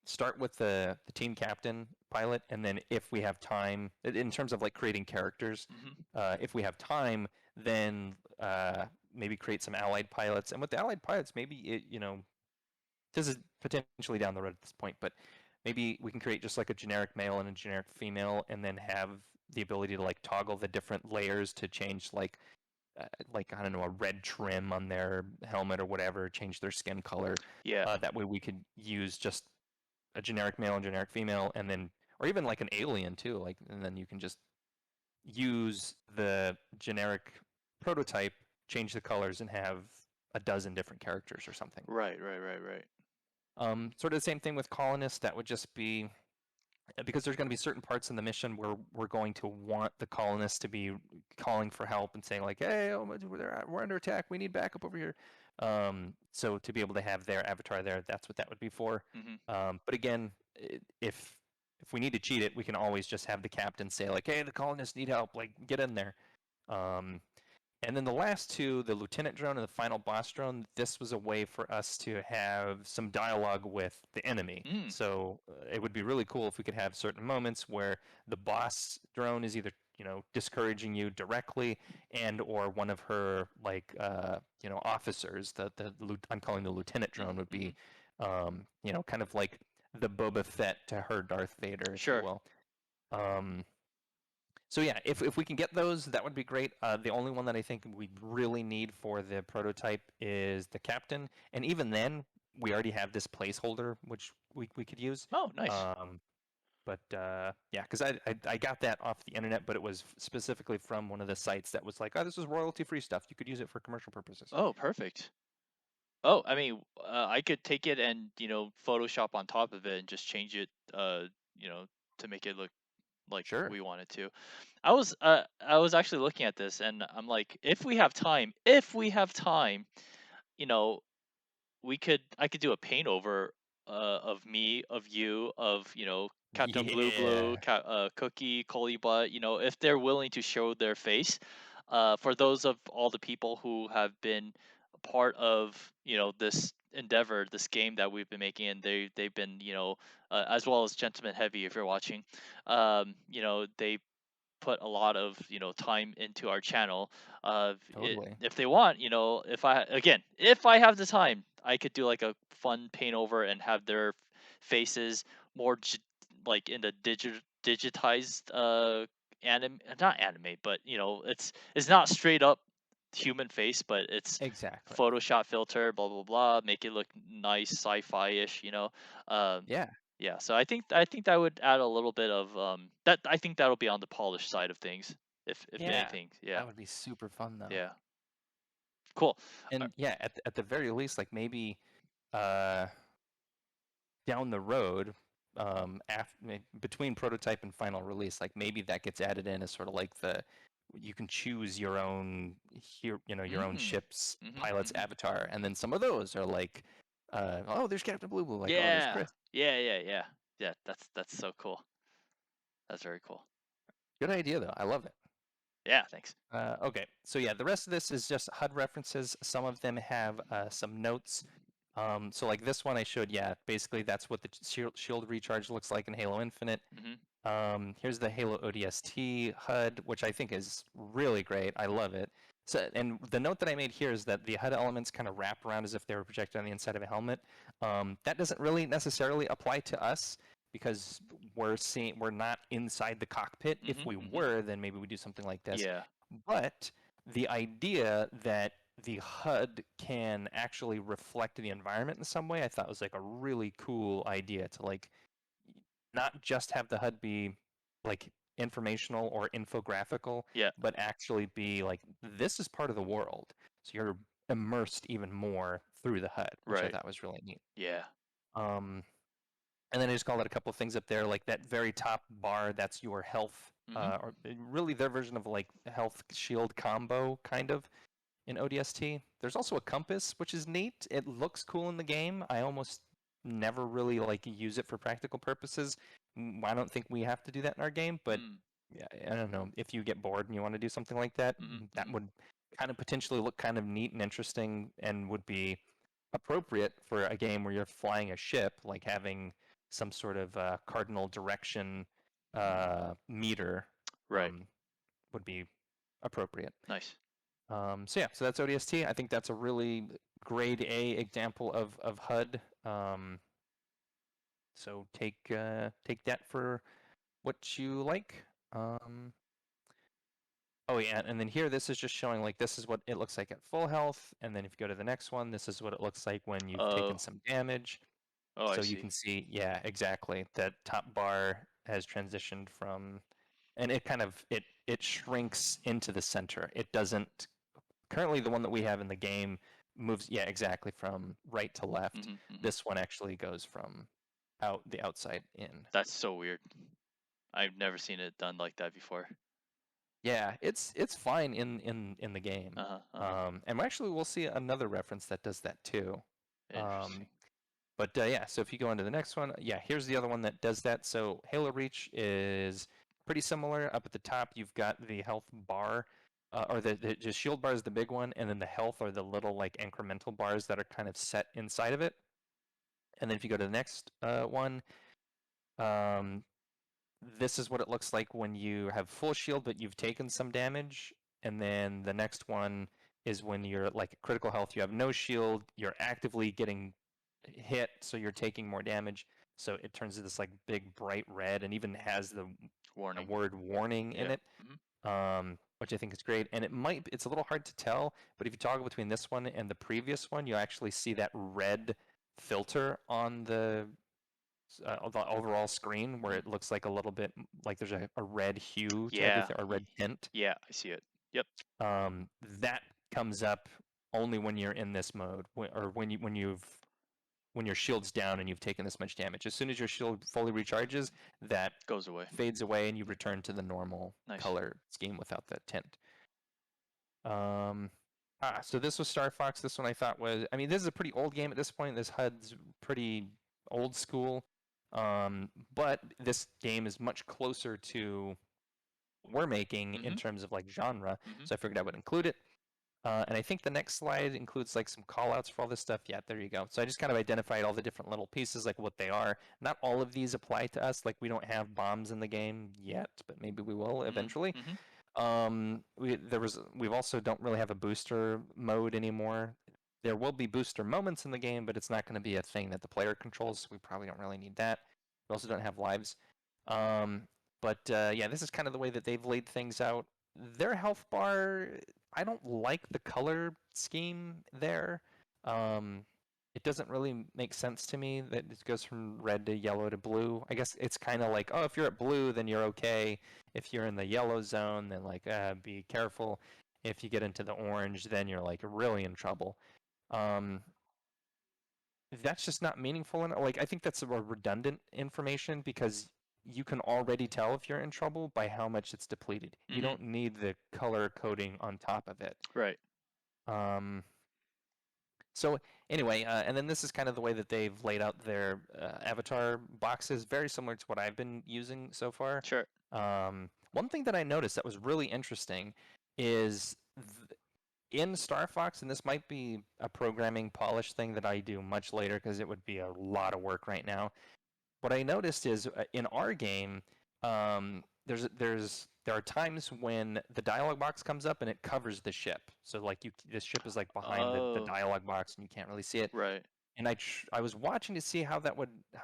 start with the team captain pilot, and then if we have time in terms of like creating characters, mhm. if we have time, then maybe create some allied pilots. And with the allied pilots, maybe this is potentially down the road at this point, but maybe we can create just like a generic male and a generic female, and then have the ability to like toggle the different layers to change like I don't know, a red trim on their helmet or whatever, change their skin color. Yeah. That way we could use just a generic male and generic female, and then or even like an alien too, like and then you can just use the generic prototype, change the colors, and have a dozen different characters or something. Right. Right. Right. Right. Sort of the same thing with colonists. That would just be because there's going to be certain parts in the mission where we're going to want the colonists to be calling for help and saying like, "Hey, oh, we're under attack. We need backup over here." So to be able to have their avatar there, that's what that would be for. Mhm. But again, if we need to cheat it, we can always just have the captain say like, "Hey, the colonists need help. Like, get in there." Um, and then the last two, the lieutenant drone and the final boss drone, this was a way for us to have some dialogue with the enemy. Mm. So it would be really cool if we could have certain moments where the boss drone is either discouraging you directly, and or one of her like officers, I'm calling the lieutenant drone, Mhm. would be Mhm. kind of like the Boba Fett to her Darth Vader, if you Sure. will. Um, so yeah, if we can get those, that would be great. The only one that I think we really need for the prototype is the captain, and even then, we already have this placeholder which we could use. Oh, nice. Um, but yeah, because I got that off the internet, but it was specifically from one of the sites that was like, oh, this is royalty-free stuff. You could use it for commercial purposes. Oh, perfect. Oh, I mean, I could take it and Photoshop on top of it and just change it, you know, to make it look like Sure. we want it to. I was actually looking at this and I'm like, if we have time, you know, I could do a paint over of me, of you, of Captain Blue Blue, Yeah. Cookie, Coley Butt, if they're willing to show their face. For those of all the people who have been a part of this endeavor, this game that we've been making, and they've been as well as Gentleman Heavy, if you're watching, they put a lot of time into our channel. Totally. If they want, if I have the time, I could do like a fun paint over and have their faces more like in the digitized anime, not anime, but it's not straight up human face, but it's Exactly. Photoshop filter, blah blah blah, make it look nice, sci-fi ish. Um, Yeah. yeah, so I think that would add a little bit of that. I think that'll be on the polished side of things, if Yeah. anything. Yeah, That would be super fun though. yeah, cool. Uh, And yeah, at the very least, like maybe uh down the road, between prototype and final release, like maybe that gets added in as sort of like the you can choose your own here, your own mm, ship's pilot's mm-hmm. avatar, and then some of those are like, oh, there's Captain Blue Blue, like, oh, there's Yeah, Chris. yeah, yeah, yeah, yeah. That's so cool. That's very cool. Good idea though. I love it. Yeah, thanks. Okay, so yeah, the rest of this is just HUD references. Some of them have some notes. So like this one I showed, yeah, basically that's what the shield recharge looks like in Halo Infinite. Hmm. Here's the Halo ODST HUD, which I think is really great. I love it. So, and the note that I made here is that the HUD elements kind of wrap around as if they were projected on the inside of a helmet. That doesn't really necessarily apply to us because we're not inside the cockpit. If Hmm. we Hmm. were, then maybe we do something like this. Yeah. But the idea that the HUD can actually reflect the environment in some way, I thought was like a really cool idea to like not just have the HUD be like informational or infographical, Yeah. but actually be like this is part of the world. So you're immersed even more through the HUD, which I Right. thought was really neat. Yeah. Um, and then I just called out a couple of things up there, like that very top bar, that's your health, Hmm. or really their version of like health shield combo, kind of in ODST. There's also a compass, which is neat. It looks cool in the game. I almost never really like use it for practical purposes. I don't think we have to do that in our game, but Mm. yeah, I don't know. If you get bored and you want to do something like that, Hmm. that Hmm. would kind of potentially look kind of neat and interesting and would be appropriate for a game where you're flying a ship, like having some sort of cardinal direction meter Right. would be appropriate. Nice. So yeah, so that's ODST. I think that's a really grade A example of HUD. So take that for what you like. Um, oh yeah, and then here this is just showing like this is what it looks like at full health, and then if you go to the next one, this is what it looks like when you've taken Oh. some damage. Oh, I So you see. can see, yeah, exactly. That top bar has transitioned from, and it kind of it shrinks into the center. It doesn't currently the one that we have in the game moves, yeah, exactly from right to left. Hmm. Hmm. This one actually goes from the outside in. That's so weird. I've never seen it done like that before. Yeah, it's fine in the game. Uh huh. Uh huh. And actually we'll see another reference that does that too. Um, Interesting. but yeah, so if you go into the next one, yeah, here's the other one that does that. So Halo Reach is pretty similar. Up at the top, you've got the health bar, or the just shield bar is the big one, and then the health are the little like incremental bars that are kind of set inside of it. And then if you go to the next one, um, this is what it looks like when you have full shield, but you've taken some damage. And then the next one is when you're like critical health, you have no shield, you're actively getting hit, so you're taking more damage. So it turns to this like big bright red and even has the Warning. word warning in Yeah. it, Hmm. which I think is great. And it's a little hard to tell, but if you toggle between this one and the previous one, you actually see that red filter on the overall screen where Hmm. it looks like a little bit like there's a red hue to Yeah. everything, a red tint. Yeah. I see it. Yep. That comes up only when you're in this mode, or when your shield's down and you've taken this much damage. As soon as your shield fully recharges, that Goes away. fades away and you return to the normal Nice. color scheme without that tint. Um, so this was Star Fox. This one I thought was, I mean, this is a pretty old game at this point. This HUD's pretty old school. But this game is much closer to we're making in Hmm. terms of like genre, Hmm. so I figured I would include it. And I think the next slide includes like some call outs for all this stuff. Yeah, there you go. So I just kind of identified all the different little pieces, like what they are. Not all of these apply to us. Like we don't have bombs in the game yet, but maybe we will eventually. Mm-hmm. We've also don't really have a booster mode anymore. There will be booster moments in the game, but it's not going to be a thing that the player controls. So we probably don't really need that. We also don't have lives. Um, but yeah, this is kind of the way that they've laid things out. Their health bar, I don't like the color scheme there. It doesn't really make sense to me that it goes from red to yellow to blue. I guess it's kind of like, oh, if you're at blue, then you're okay. If you're in the yellow zone, then like be careful. If you get into the orange, then you're like really in trouble. Um, that's just not meaningful. Like I think that's a redundant information because you can already tell if you're in trouble by how much it's depleted. You Mm-hmm. don't need the color coding on top of it. Right. Um, so anyway, and then this is kind of the way that they've laid out their avatar boxes, very similar to what I've been using so far. Sure. One thing that I noticed that was really interesting is in Star Fox, and this might be a programming polish thing that I do much later because it would be a lot of work right now. What I noticed is in our game, there are times when the dialogue box comes up and it covers the ship. So like this ship is like behind the Oh, dialogue box and you can't really see it. right. And I was watching to see how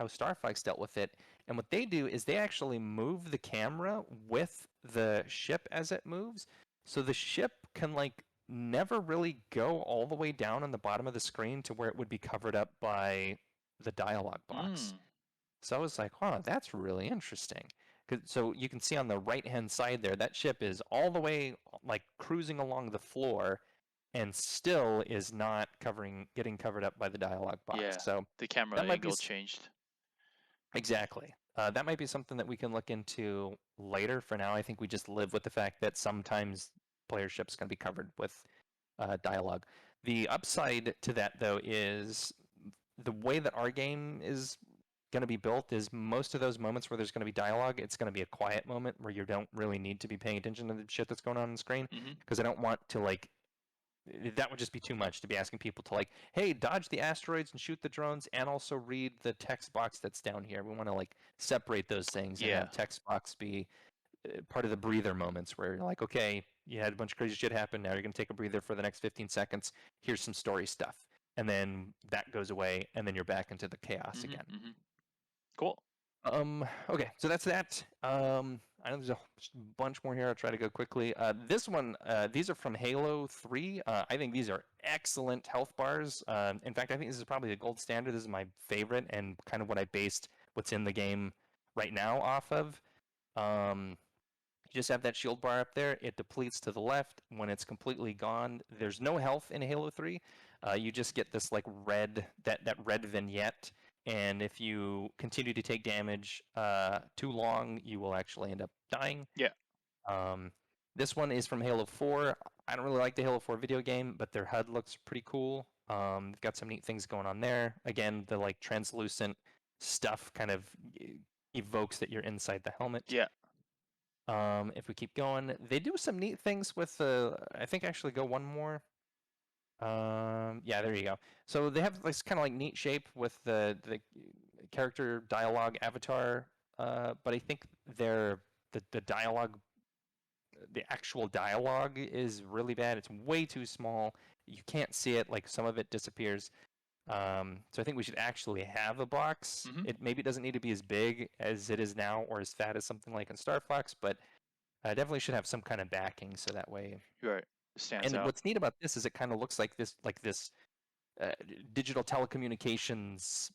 Star Fox dealt with it. And what they do is they actually move the camera with the ship as it moves. So the ship can like never really go all the way down on the bottom of the screen to where it would be covered up by the dialogue box. Mm. So I was like, huh, that's really interesting. So you can see on the right-hand side there, that ship is all the way like cruising along the floor and still is not getting covered up by the dialogue box. Yeah. So The camera that might be angle changed. exactly. That might be something that we can look into later. For now, I think we just live with the fact that sometimes player ship's going to be covered with dialogue. The upside to that, though, is the way that our game is going to be built is most of those moments where there's going to be dialogue, it's going to be a quiet moment where you don't really need to be paying attention to the shit that's going on the screen Mm-hmm. because I don't want to like that would just be too much to be asking people to like, hey, dodge the asteroids and shoot the drones and also read the text box that's down here. We want to like separate those things and Yeah. have text box be part of the breather moments where you're like, okay, you had a bunch of crazy shit happen. Now you're going to take a breather for the next 15 seconds. Here's some story stuff. And then that goes away, and then you're back into the chaos Mm-hmm. again. Mm-hmm. Cool. Okay, so that's that. I know there's a bunch more here. I'll try to go quickly. This one, these are from Halo 3. I think these are excellent health bars. In fact, I think this is probably the gold standard. This is my favorite and kind of what I based what's in the game right now off of. You just have that shield bar up there. It depletes to the left. When it's completely gone, there's no health in Halo 3. You just get this like that red vignette, and if you continue to take damage too long, you will actually end up dying. Yeah. Um, this one is from Halo 4. I don't really like the Halo 4 video game, but their HUD looks pretty cool. They've got some neat things going on there. Again, the like translucent stuff kind of evokes that you're inside the helmet. Yeah. If we keep going, they do some neat things with the. I think actually go one more. Yeah, there you go. So they have this kind of like neat shape with the character dialogue avatar. But I think the dialogue, the actual dialogue is really bad. It's way too small. You can't see it. Like some of it disappears. So I think we should actually have a box. Mm-hmm. It maybe doesn't need to be as big as it is now or as fat as something like in Star Fox, but definitely should have some kind of backing so that way. Right. Stands And out. what's neat about this is it kind of looks like this digital telecommunications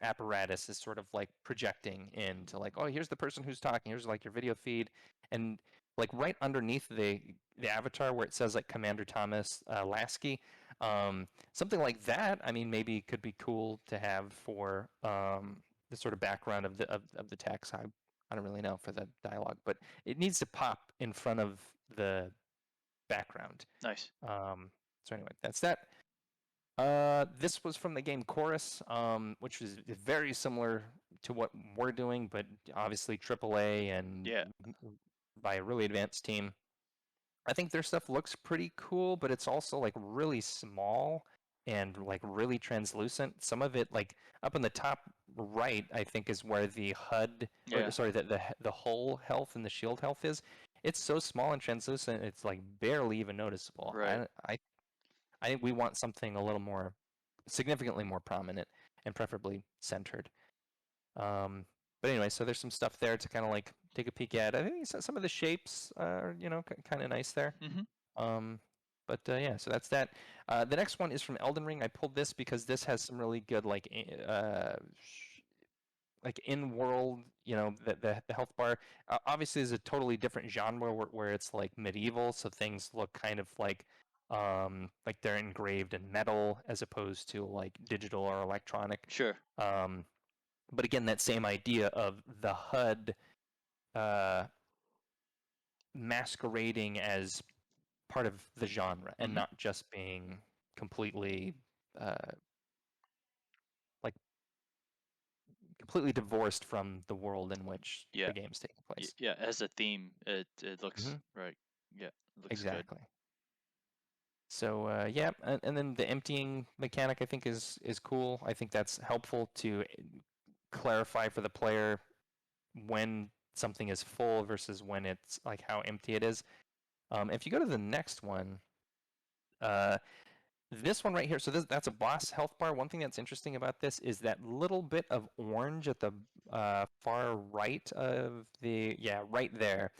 apparatus is sort of like projecting into like, oh, here's the person who's talking. Here's like your video feed, and like right underneath the avatar where it says like Commander Thomas Lasky, something like that. I mean, maybe could be cool to have for the sort of background of the text. I don't really know for the dialogue, but it needs to pop in front of the background. Nice. So anyway, that's that. This was from the game Chorus, which is very similar to what we're doing, but obviously AAA and Yeah. by a really advanced team. I think their stuff looks pretty cool, but it's also like really small and like really translucent. Some of it, like up in the top right, I think is where the HUD or Yeah, sorry, the hull health and the shield health is. It's so small and translucent, it's like barely even noticeable. right. I think we want something a little more significantly more prominent and preferably centered. Um, but anyway, so there's some stuff there to kind of like take a peek at. I think some of the shapes are, kind of nice there. Hmm. Um, but yeah, so that's that. The next one is from Elden Ring. I pulled this because this has some really good like in-world, the health bar. Obviously, is a totally different genre where it's like medieval, so things look kind of like they're engraved in metal as opposed to like digital or electronic. Sure. Um, but again, that same idea of the HUD uh, masquerading as part of the genre and Hmm. not just being completely uh, like completely divorced from the world in which Yeah. the game's taking place. Yeah. As a theme, it looks Hmm. right. Yeah, it looks good. Exactly. So yeah, and then the emptying mechanic I think is cool. I think that's helpful to clarify for the player when something is full versus when it's like how empty it is. If you go to the next one, uh, this one right here, so that's a boss health bar. One thing that's interesting about this is that little bit of orange at the far right of yeah, right there.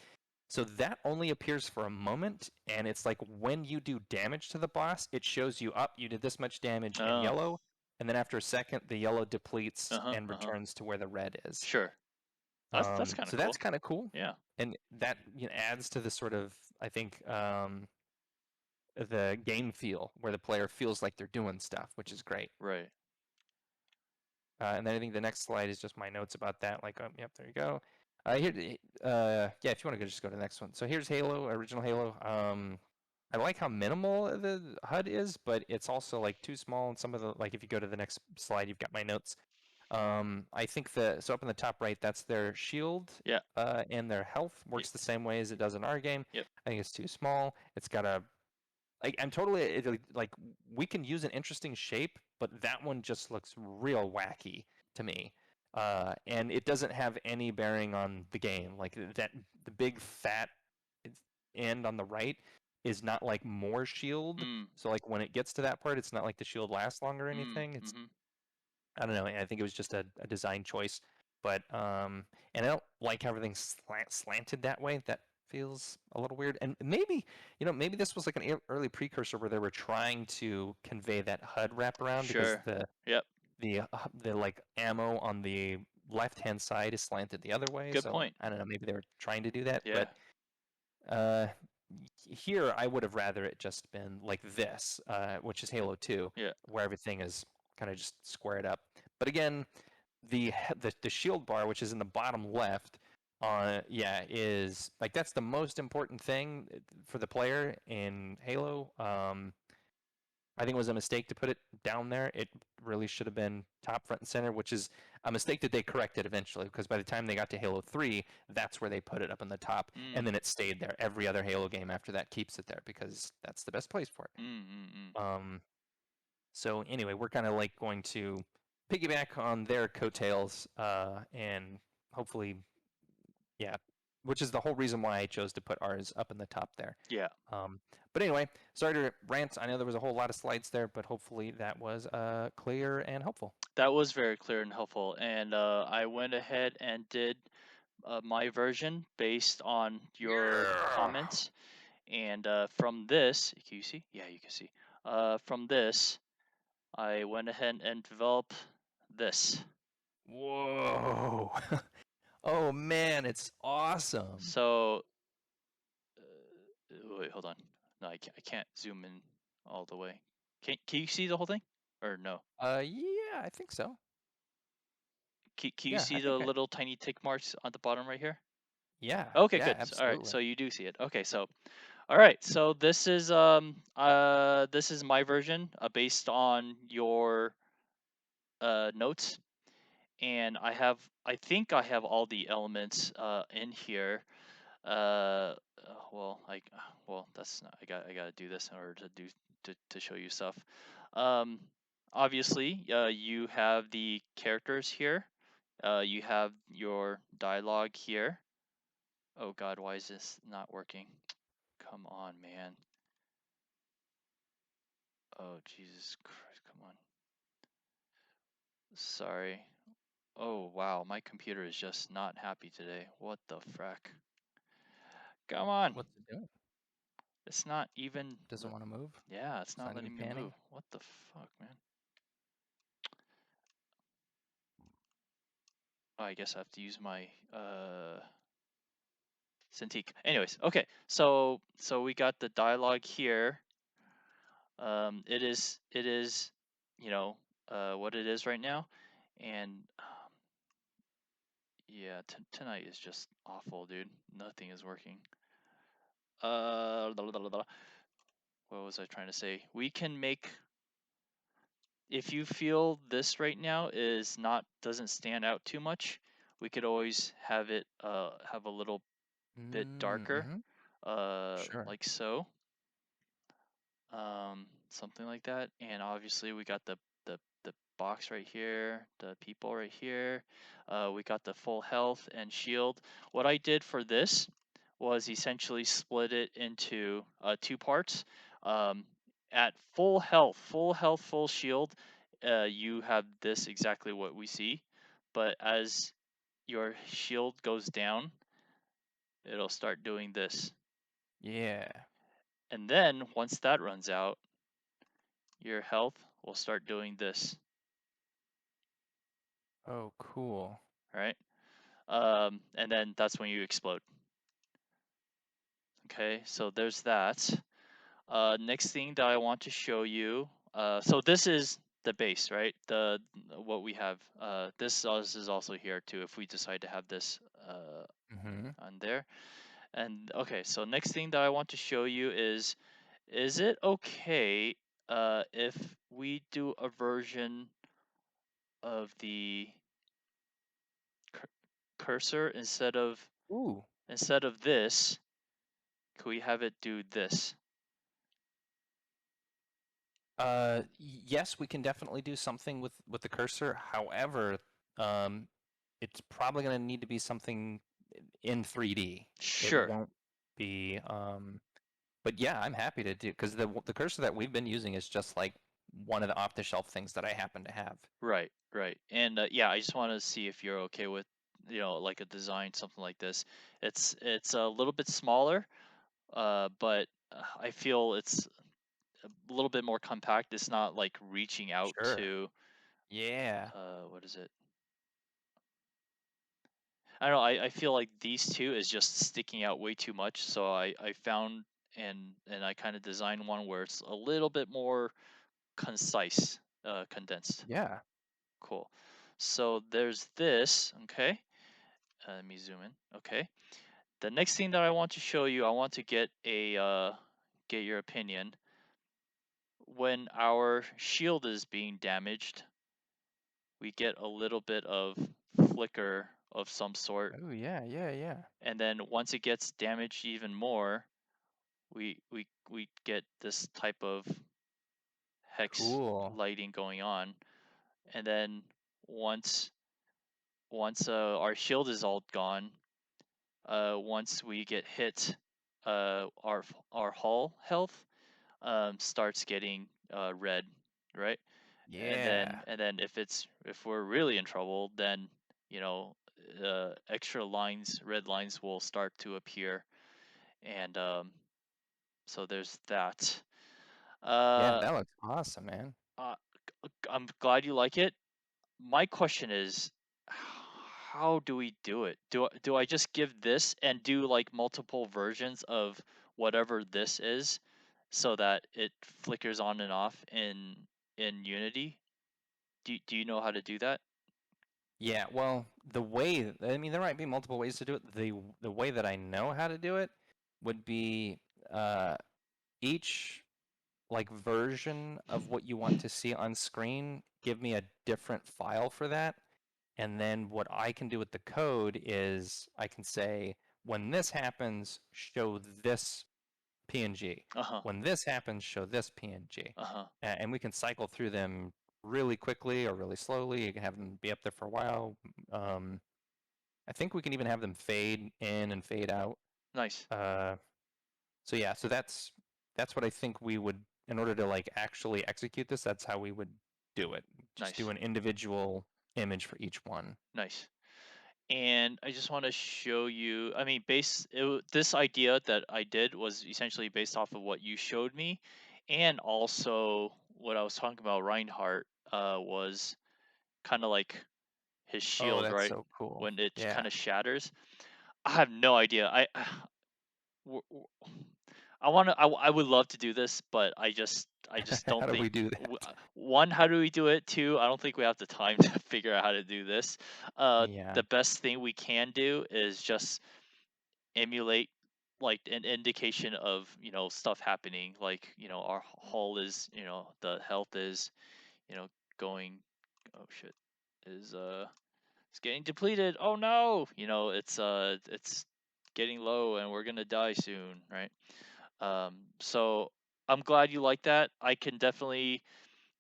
So that only appears for a moment, and it's like when you do damage to the boss, it shows you up, you did this much damage in Oh. yellow, and then after a second, the yellow depletes Uh huh. and Uh huh. returns to where the red is. Sure. That's kind of So that's cool. kind of cool, Yeah. and that adds to the sort of, I think, the game feel where the player feels like they're doing stuff, which is great. Right. And then I think the next slide is just my notes about that. Like, yep, there you go. Here, yeah, if you want to just go to the next one. So here's Halo, original Halo. I like how minimal the HUD is, but it's also like too small. And some of the like, if you go to the next slide, you've got my notes. I think so up in the top right, that's their shield, Yeah. and their health Y- works the same way as it does in our game. Yep. I think it's too small. It's got a I'm totally like we can use an interesting shape, but that one just looks real wacky to me. And it doesn't have any bearing on the game. Like that, the big fat end on the right is not like more shield. Mm. So like when it gets to that part, it's not like the shield lasts longer or Mm. anything. It's Hmm. I don't know. I think it was just a design choice. But and I don't like how everything's slanted that way. That feels a little weird. And maybe, maybe this was like an early precursor where they were trying to convey that HUD wraparound because Sure. Yep. the like ammo on the left hand side is slanted the other way. Good So point. I don't know. Maybe they were trying to do that. Yeah. But uh, here I would have rather it just been like this, which is Halo 2, Yeah. where everything is kind of just squared up. But again, the shield bar, which is in the bottom left, yeah, is like that's the most important thing for the player in Halo. I think it was a mistake to put it down there. It really should have been top, front, and center, which is a mistake that they corrected eventually because by the time they got to Halo 3, that's where they put it up in the top, and Mm. then it stayed there. Every other Halo game after that keeps it there because that's the best place for Mm. Mm. Mm. it. So anyway, we're kind of like going to piggyback on their coattails, and hopefully, yeah, which is the whole reason why I chose to put ours up in the top there. Yeah. Um, but anyway, sorry to rant. I know there was a whole lot of slides there, but hopefully that was clear and helpful. That was very clear and helpful. And I went ahead and did my version based on your Yeah. comments. And from this, can you see? Yeah, you can see. From this, I went ahead and developed this. Whoa. Oh man, it's awesome. So, wait, hold on. No, I can't zoom in all the way. Can you see the whole thing? Or no? Yeah, I think so. Can you Yeah, see the little tiny tick marks on the bottom right here? yeah, Okay, yeah, good. All right, absolutely. so you do see it. Okay, so all right, so this is my version based on your notes, and I think I have all the elements in here. well, well, that's not. I gotta do this in order to do to show you stuff. Um, Obviously, you have the characters here. You have your dialogue here. Oh God, why is this not working? Come on, man. Oh Jesus Christ, come on. Sorry. Oh wow, my computer is just not happy today. What the frack? Come on. What's it doing? It's not even. Doesn't want to move. Yeah, it's It's not not even letting me move. panning. What the fuck, man? Oh, I guess I have to use my Cintiq. Anyways, okay. So we got the dialogue here. It is what it is right now, and yeah, tonight is just awful, dude. Nothing is working. Blah, blah, blah, blah. What was I trying to say? We can make, if you feel this right now is not doesn't stand out too much, we could always have it have a little bit darker, Mm-hmm. Sure. like so, something like that. And obviously we got the box right here, the people right here. We got the full health and shield. What I did for this was essentially split it into two parts. Um, at full health, full shield, you have this exactly what we see. But as your shield goes down, it'll start doing this. Yeah. And then once that runs out, your health will start doing this, Oh, cool. right? And then that's when you explode. Okay, so there's that. Next thing that I want to show you. So this is the base, right? The what we have. This is also here too. If we decide to have this Mm-hmm. on there. And okay, so next thing that I want to show you is it okay if we do a version of the cur- cursor Ooh. instead of this? Could we have it do this? Yes, we can definitely do something with the cursor. However, um, it's probably going to need to be something in 3D. It Sure. won't be. But yeah, I'm happy to do because the cursor that we've been using is just like one of the off-the-shelf things that I happen to have. Right, right. And yeah, I just want to see if you're okay with, like a design, something like this. It's a little bit smaller, but I feel it's a little bit more compact. It's not like reaching out Sure. to, Yeah. what is it? I don't know. I feel like these two is just sticking out way too much. So I found and I kind of designed one where it's a little bit more concise, condensed. Yeah. Cool. So there's this. Okay. Let me zoom in. Okay. The next thing that I want to show you, I want to get your opinion. When our shield is being damaged, we get a little bit of flicker of some sort, Oh yeah, yeah, yeah. and then once it gets damaged even more, we get this type of hex Cool. lighting going on, and then once once our shield is all gone, once we get hit, our hull health starts getting red, right? Yeah. And then if we're really in trouble, then you know extra lines, red lines will start to appear, and so there's that. Yeah, Uh, that looks awesome, man. uh, I'm glad you like it. My question is, how do we do it? Do I just give this and do like multiple versions of whatever this is so that it flickers on and off in Unity? Do you know how to do that? Yeah, well, I mean, there might be multiple ways to do it. The way that I know how to do it would be uh, each like version of what you want to see on screen, give me a different file for that. And then what I can do with the code is I can say, when this happens, show this PNG. Uh-huh. When this happens, show this PNG. Uh-huh. And we can cycle through them really quickly or really slowly. You can have them be up there for a while. I think we can even have them fade in and fade out. Nice. Uh, so yeah, so that's what I think we would, in order to like actually execute this, that's how we would do it. Just do Nice. an individual image for each one. Nice. And I just want to show you. I mean, this idea that I did was essentially based off of what you showed me, and also what I was talking about. Reinhardt was kind of like his Oh, shield, that's right? so cool. When it Yeah. kind of shatters. I have no idea. w- w- I want to. I would love to do this, but I just How don't do think. we do that? One, how do we do it? Two, I don't think we have the time to figure out how to do this. Yeah. The best thing we can do is just emulate like an indication of stuff happening, like our hull is, the health is, you know going, oh shit, is it's getting depleted, oh no, it's getting low and we're gonna die soon, right? So I'm glad you like that. I can definitely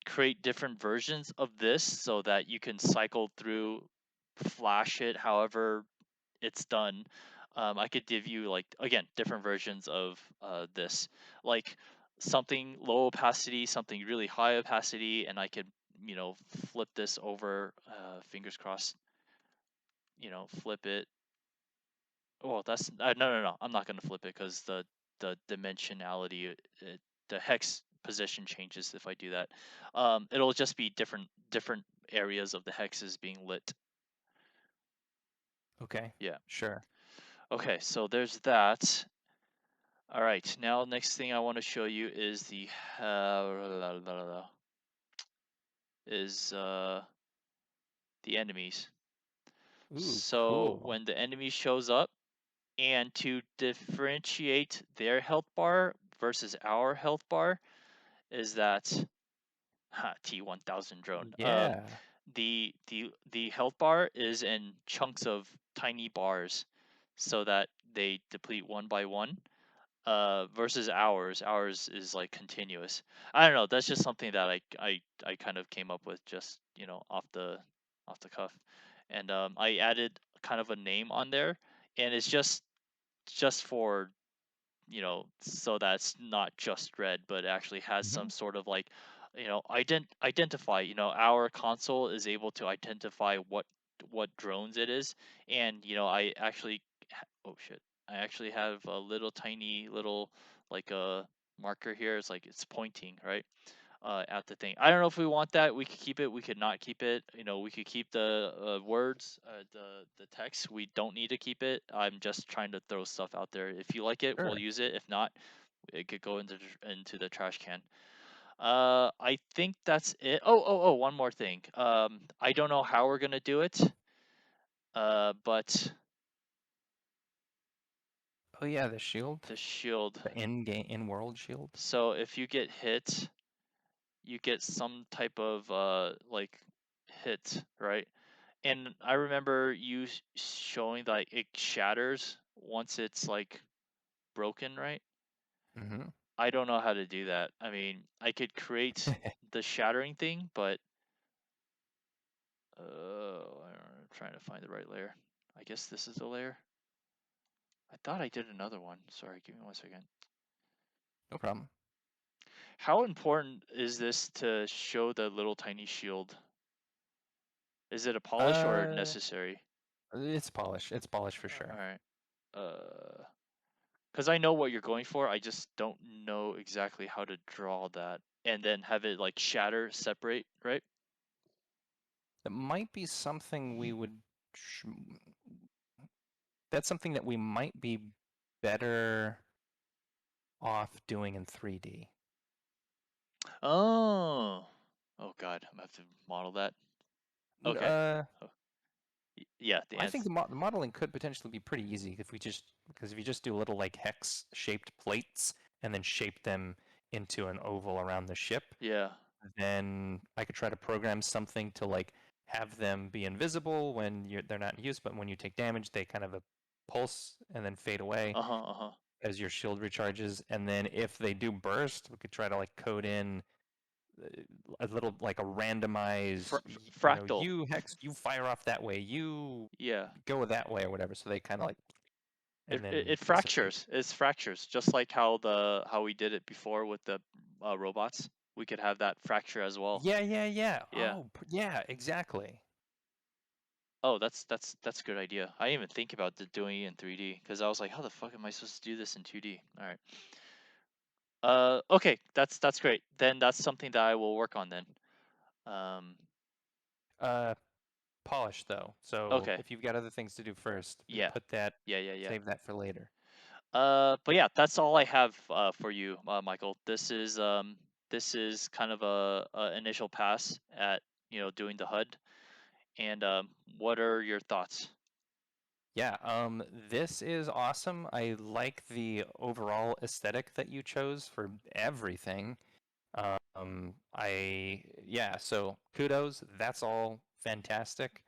create different versions of this so that you can cycle through, flash it however it's done. I could give you, like, again, different versions of this, like something low opacity, something really high opacity, and I could flip this over. Fingers crossed. Flip it. Well, that's no. I'm not gonna flip it because the dimensionality, the hex position changes if I do that. It'll just be different areas of the hexes being lit. Okay. Yeah. Sure. Okay, so there's that. All right, now next thing I want to show you is the is the enemies. Ooh, So cool. when the enemy shows up, and to differentiate their health bar versus our health bar, is that T1000 drone. Yeah. The health bar is in chunks of tiny bars, so that they deplete one by one. Versus ours is like continuous. I don't know. That's just something that I kind of came up with, just off the cuff, and I added kind of a name on there, and it's just for, so that's not just red, but actually has some Hmm. sort of like, identify. Our console is able to identify what drones it is, and I actually, oh shit, I actually have a little tiny little, like a marker here. It's like it's pointing right at the thing. I don't know if we want that. We could keep it. We could not keep it. We could keep the words, the text. We don't need to keep it. I'm just trying to throw stuff out there. If you like it, we'll Sure. use it. If not, it could go into the trash can. I think that's it. Oh, one more thing. I don't know how we're gonna do it. But Oh yeah, the shield. the shield. The in-game in-world shield. So if you get hit, you get some type of like hit, right? And I remember you showing that it shatters once it's like broken, right? Hmm. I don't know how to do that. I mean, I could create the shattering thing, but I'm trying to find the right layer. I guess this is the layer. I thought I did another one. Sorry, give me 1 second. No problem. How important is this to show the little tiny shield? Is it a polish or Uh, necessary? it's polish. It's polish for All sure. right. Uh, because I know what you're going for. I just don't know exactly how to draw that and then have it like shatter, separate, right? It might be something we would. sh- That's something that we might be better off doing in 3D. Oh, oh God, I'm gonna have to model that. Okay. Oh, yeah, the I think answer. the modeling could potentially be pretty easy if we just, because if you just do little like hex shaped plates and then shape them into an oval around the ship, Yeah. then I could try to program something to like have them be invisible when they're not in use, but when you take damage, they kind of pulse and then fade away Uh-huh, uh-huh. as your shield recharges. And then if they do burst, we could try to like code in a little like a randomized, Fractal. you Hex, you fire off that way, you Yeah. go that way or whatever. So they kind of like It, and it then it dissipate. fractures. It's fractures, just like how we did it before with the robots. We could have that fracture as well. Yeah, yeah, yeah. Yeah. Yeah, exactly. Oh, that's a good idea. I didn't even think about doing it in 3D because I was like, how the fuck am I supposed to do this in 2D? All right. Okay, that's great. Then that's something that I will work on then. Um, Uh, Polish though. So okay. if you've got other things to do first, Yeah. put that, Yeah, yeah, yeah. save that for later. But yeah, that's all I have for you, Michael. This is kind of a initial pass at doing the HUD. And what are your thoughts? Yeah, this is awesome. I like the overall aesthetic that you chose for everything. Yeah, so kudos. That's all fantastic.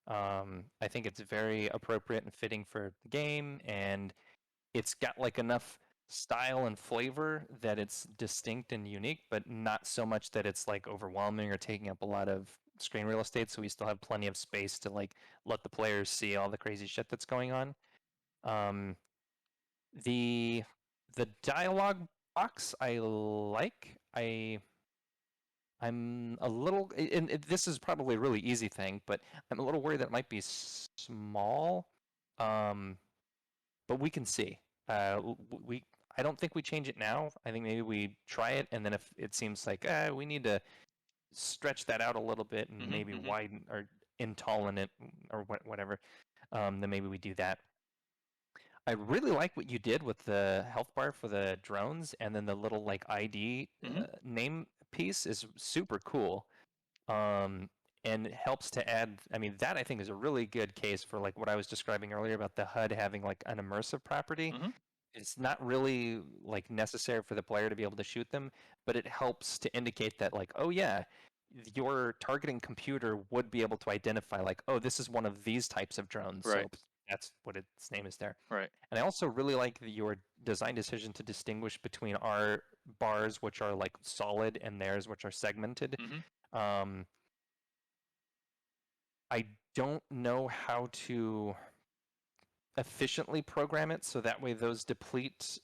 I think it's very appropriate and fitting for the game, and it's got like enough style and flavor that it's distinct and unique, but not so much that it's like overwhelming or taking up a lot of screen real estate. So we still have plenty of space to like let the players see all the crazy shit that's going on. Um, the the dialogue box I like. I'm a little, and this is probably a really easy thing, but I'm a little worried that it might be small. Um, but we can see. We I don't think we change it now. I think maybe we try it, and then if it seems like we need to stretch that out a little bit and Hmm, maybe hmm. widen or intolerant it or whatever, then maybe we do that. I really like what you did with the health bar for the drones, and then the little like ID Hmm. name piece is super cool. Um, and it helps to add. I mean, that I think is a really good case for like what I was describing earlier about the HUD having like an immersive property. Hmm. It's not really like necessary for the player to be able to shoot them, but it helps to indicate that like, oh yeah, your targeting computer would be able to identify like, oh, this is one of these types of drones. Right, So that's what its name is there. right. And I also really like your design decision to distinguish between our bars, which are like solid, and theirs, which are segmented. Hmm. Um, I don't know how to efficiently program it so that way those deplete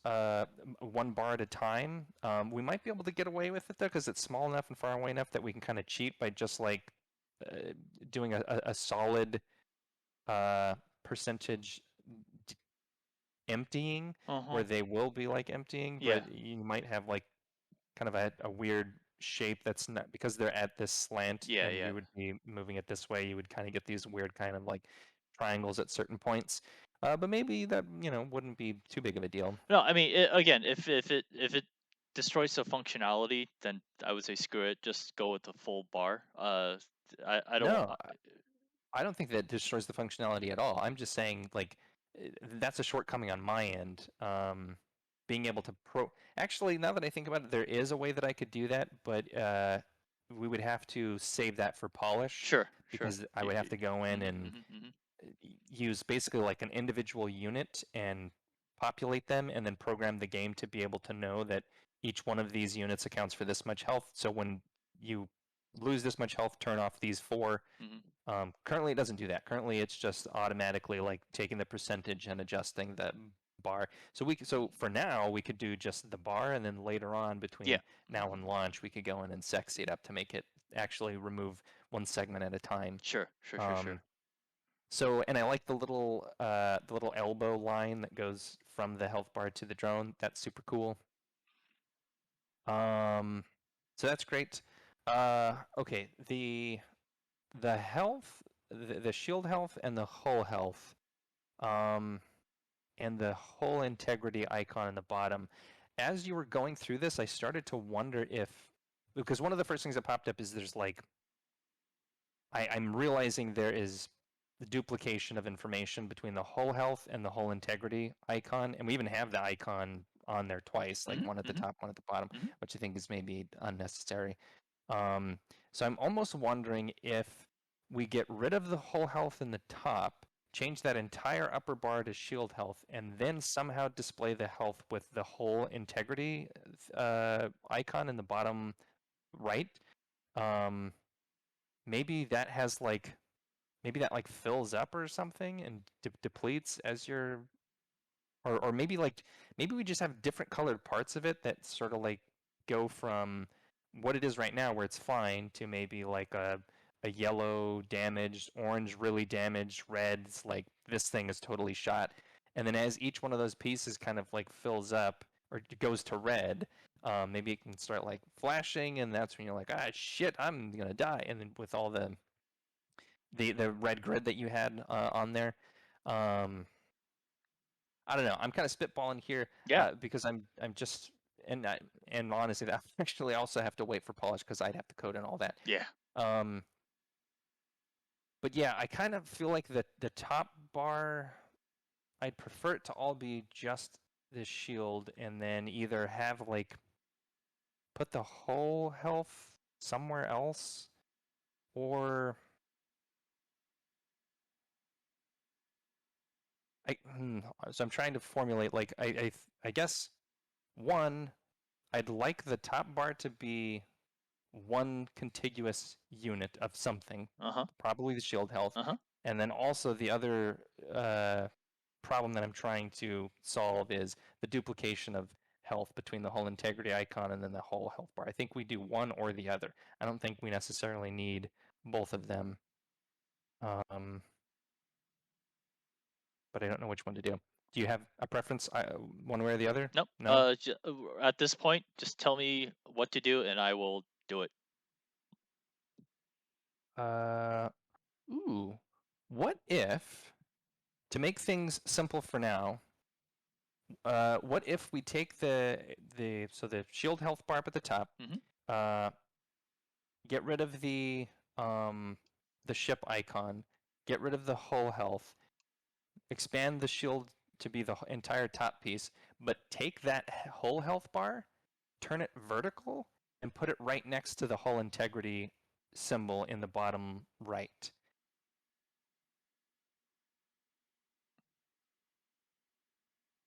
one bar at a time. We might be able to get away with it though because it's small enough and far away enough that we can kind of cheat by just like uh, doing a solid percentage emptying Uh-huh. where they will be like emptying, Yeah, but you might have like kind of a weird shape that's not because they're at this slant yeah, and yeah. you would be moving it this way, you would kind of get these weird kind of like triangles at certain points. But maybe that, wouldn't be too big of a deal. No, I mean, again, if it destroys the functionality, then I would say screw it. Just go with the full bar. I don't. No, I don't think that destroys the functionality at all. I'm just saying like that's a shortcoming on my end. Being able to actually, now that I think about it, there is a way that I could do that, but we would have to save that for polish Sure, sure. because I would have to go in Mm-hmm, and mm-hmm, mm-hmm. use basically like an individual unit and populate them and then program the game to be able to know that each one of these units accounts for this much health. So when you lose this much health, turn off these four. Mm-hmm. Currently, it doesn't do that. Currently, it's just automatically like taking the percentage and adjusting the bar. So for now, we could do just the bar, and then later on, Yeah. between now and launch, we could go in and sexy it up to make it actually remove one segment at a time. Sure, sure, sure, sure. Um, and I like the little elbow line that goes from the health bar to the drone. That's super cool. Um, so that's great. Okay, the health, the shield health, and the hull health, um, and the hull integrity icon in the bottom. As you were going through this, I started to wonder if because one of the first things that popped up is there's like I'm realizing there is the duplication of information between the hull health and the hull integrity icon, and we even have the icon on there twice, like Mm-hmm, one at the mm-hmm, top, one at the bottom, mm-hmm. which I think is maybe unnecessary. So I'm almost wondering if we get rid of the hull health in the top change that entire upper bar to shield health, and then somehow display the health with the whole integrity icon in the bottom right. Um, maybe that has like maybe that like fills up or something and depletes as you're or maybe like maybe we just have different colored parts of it that sort of like go from what it is right now where it's fine to maybe like a yellow damaged, orange really damaged, red's like this thing is totally shot. And then as each one of those pieces kind of like fills up or goes to red, maybe it can start like flashing, and that's when you're like, ah, shit, I'm gonna die. And then with all the red grid that you had on there, um, I don't know. I'm kind of spitballing here Yeah. because I'm just and honestly, I actually also have to wait for polish because I'd have to code and all that. Yeah. Um, but yeah, I kind of feel like the top bar, I'd prefer it to all be just the shield, and then either have like put the whole health somewhere else, or so I'm trying to formulate like I guess one, I'd like the top bar to be one contiguous unit of something, Uh-huh. probably the shield health, Uh-huh. and then also the other problem that I'm trying to solve is the duplication of health between the whole integrity icon and then the whole health bar. I think we do one or the other. I don't think we necessarily need both of them, but I don't know which one to do. Do you have a preference, one way or the other? Nope. No. At this point, just tell me what to do and I will do it. Uh, ooh. What if, to make things simple for now, what if we take the shield health bar up at the top, Mhm. uh, get rid of the ship icon, get rid of the whole health, expand the shield to be the entire top piece, but take that whole health bar, turn it vertical, and put it right next to the whole integrity symbol in the bottom right.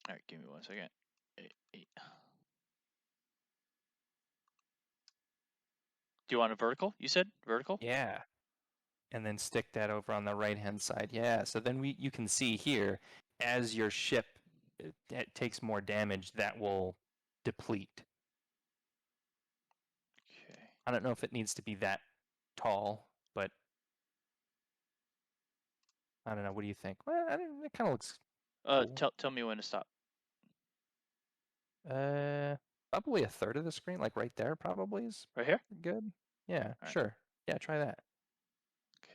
All right, give me 1 second. Do you want a vertical? You said vertical? Yeah. And then stick that over on the right hand side. Yeah, so then you can see here as your ship it takes more damage, that will deplete. Okay. I don't know if it needs to be that tall, but I don't know. What do you think? Well, it kind of looks cool. Tell me when to stop. Uh, Probably a third of the screen, like right there, probably is Right here? good. Yeah, All right. sure. Yeah, try that.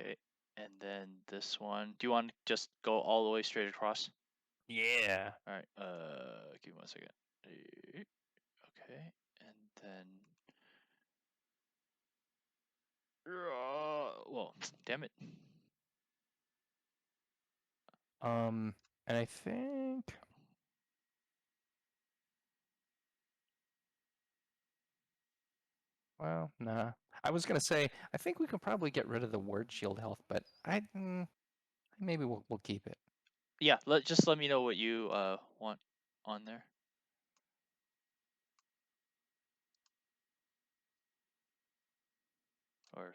Okay. And then this one. Do you want to just go all the way straight across? Yeah. All right. Give me 1 second. Okay. And then. Well, damn it. And I think. Well, nah. I was gonna say I think we could probably get rid of the word shield health, but maybe we'll keep it. Yeah. Just let me know what you want on there. Or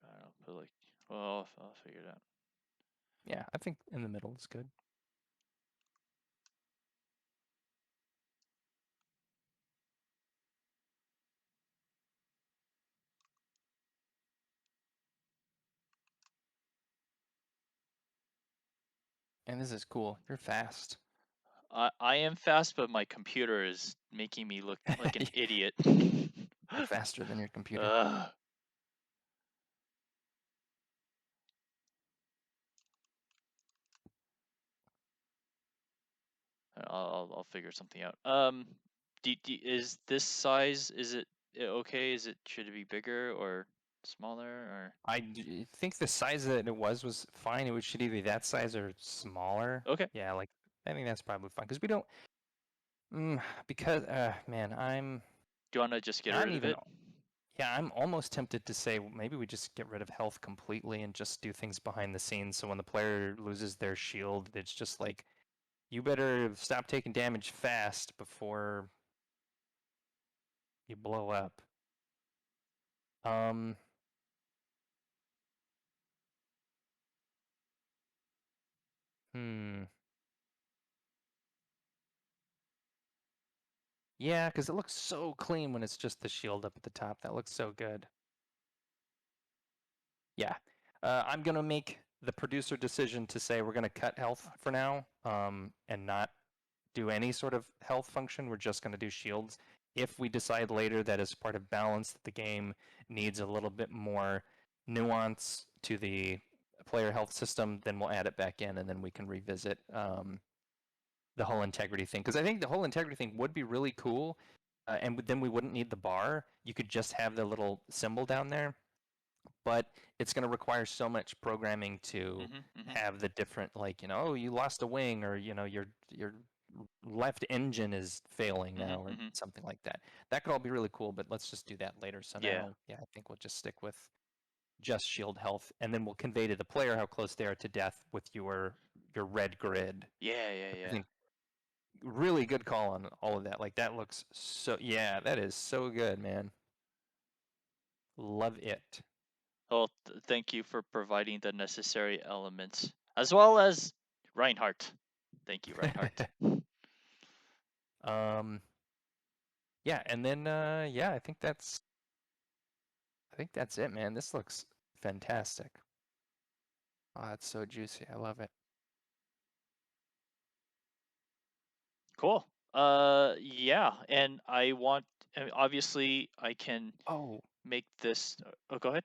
I don't know. Put like. Well, I'll figure it out. Yeah, I think in the middle is good. And this is cool. You're fast. I am fast, but my computer is making me look like an idiot. You're faster than your computer. Ugh. I'll figure something out. Is this size? Is it okay? Should it be bigger or smaller or? Think the size that it was fine. It should either be that size or smaller. Okay. Yeah, like I think that's probably fine because we don't. Because man, Do you want to just get rid I'm of even. it? Yeah, I'm almost tempted to say maybe we just get rid of health completely and just do things behind the scenes. So when the player loses their shield, it's just like you better stop taking damage fast before you blow up. Um, hmm. Yeah, because it looks so clean when it's just the shield up at the top. That looks so good. Yeah. I'm gonna make the producer decision to say we're gonna cut health for now, and not do any sort of health function. We're just gonna do shields. If we decide later that as part of balance that the game needs a little bit more nuance to the player health system, then we'll add it back in, and then we can revisit the whole integrity thing. Because I think the whole integrity thing would be really cool, and then we wouldn't need the bar. You could just have the little symbol down there, but it's going to require so much programming to Hmm. Hmm. have the different, like, oh, you lost a wing, or your left engine is failing Hmm. now, or Hmm. something like that. That could all be really cool, but let's just do that later. So Yeah. now, yeah, I think we'll just stick with just shield health, and then we'll convey to the player how close they are to death with your red grid. Yeah. Yeah. I Yeah. think really good call on all of that. Like that looks so, yeah, that is so good, man. Love it. Well, thank you for providing the necessary elements, as well as Reinhardt. Thank you, Reinhardt. um, yeah, and then yeah, I think that's it, man. This looks fantastic. Oh, it's so juicy. I love it. Cool. Yeah, and obviously I can Oh, make this. Oh, go ahead.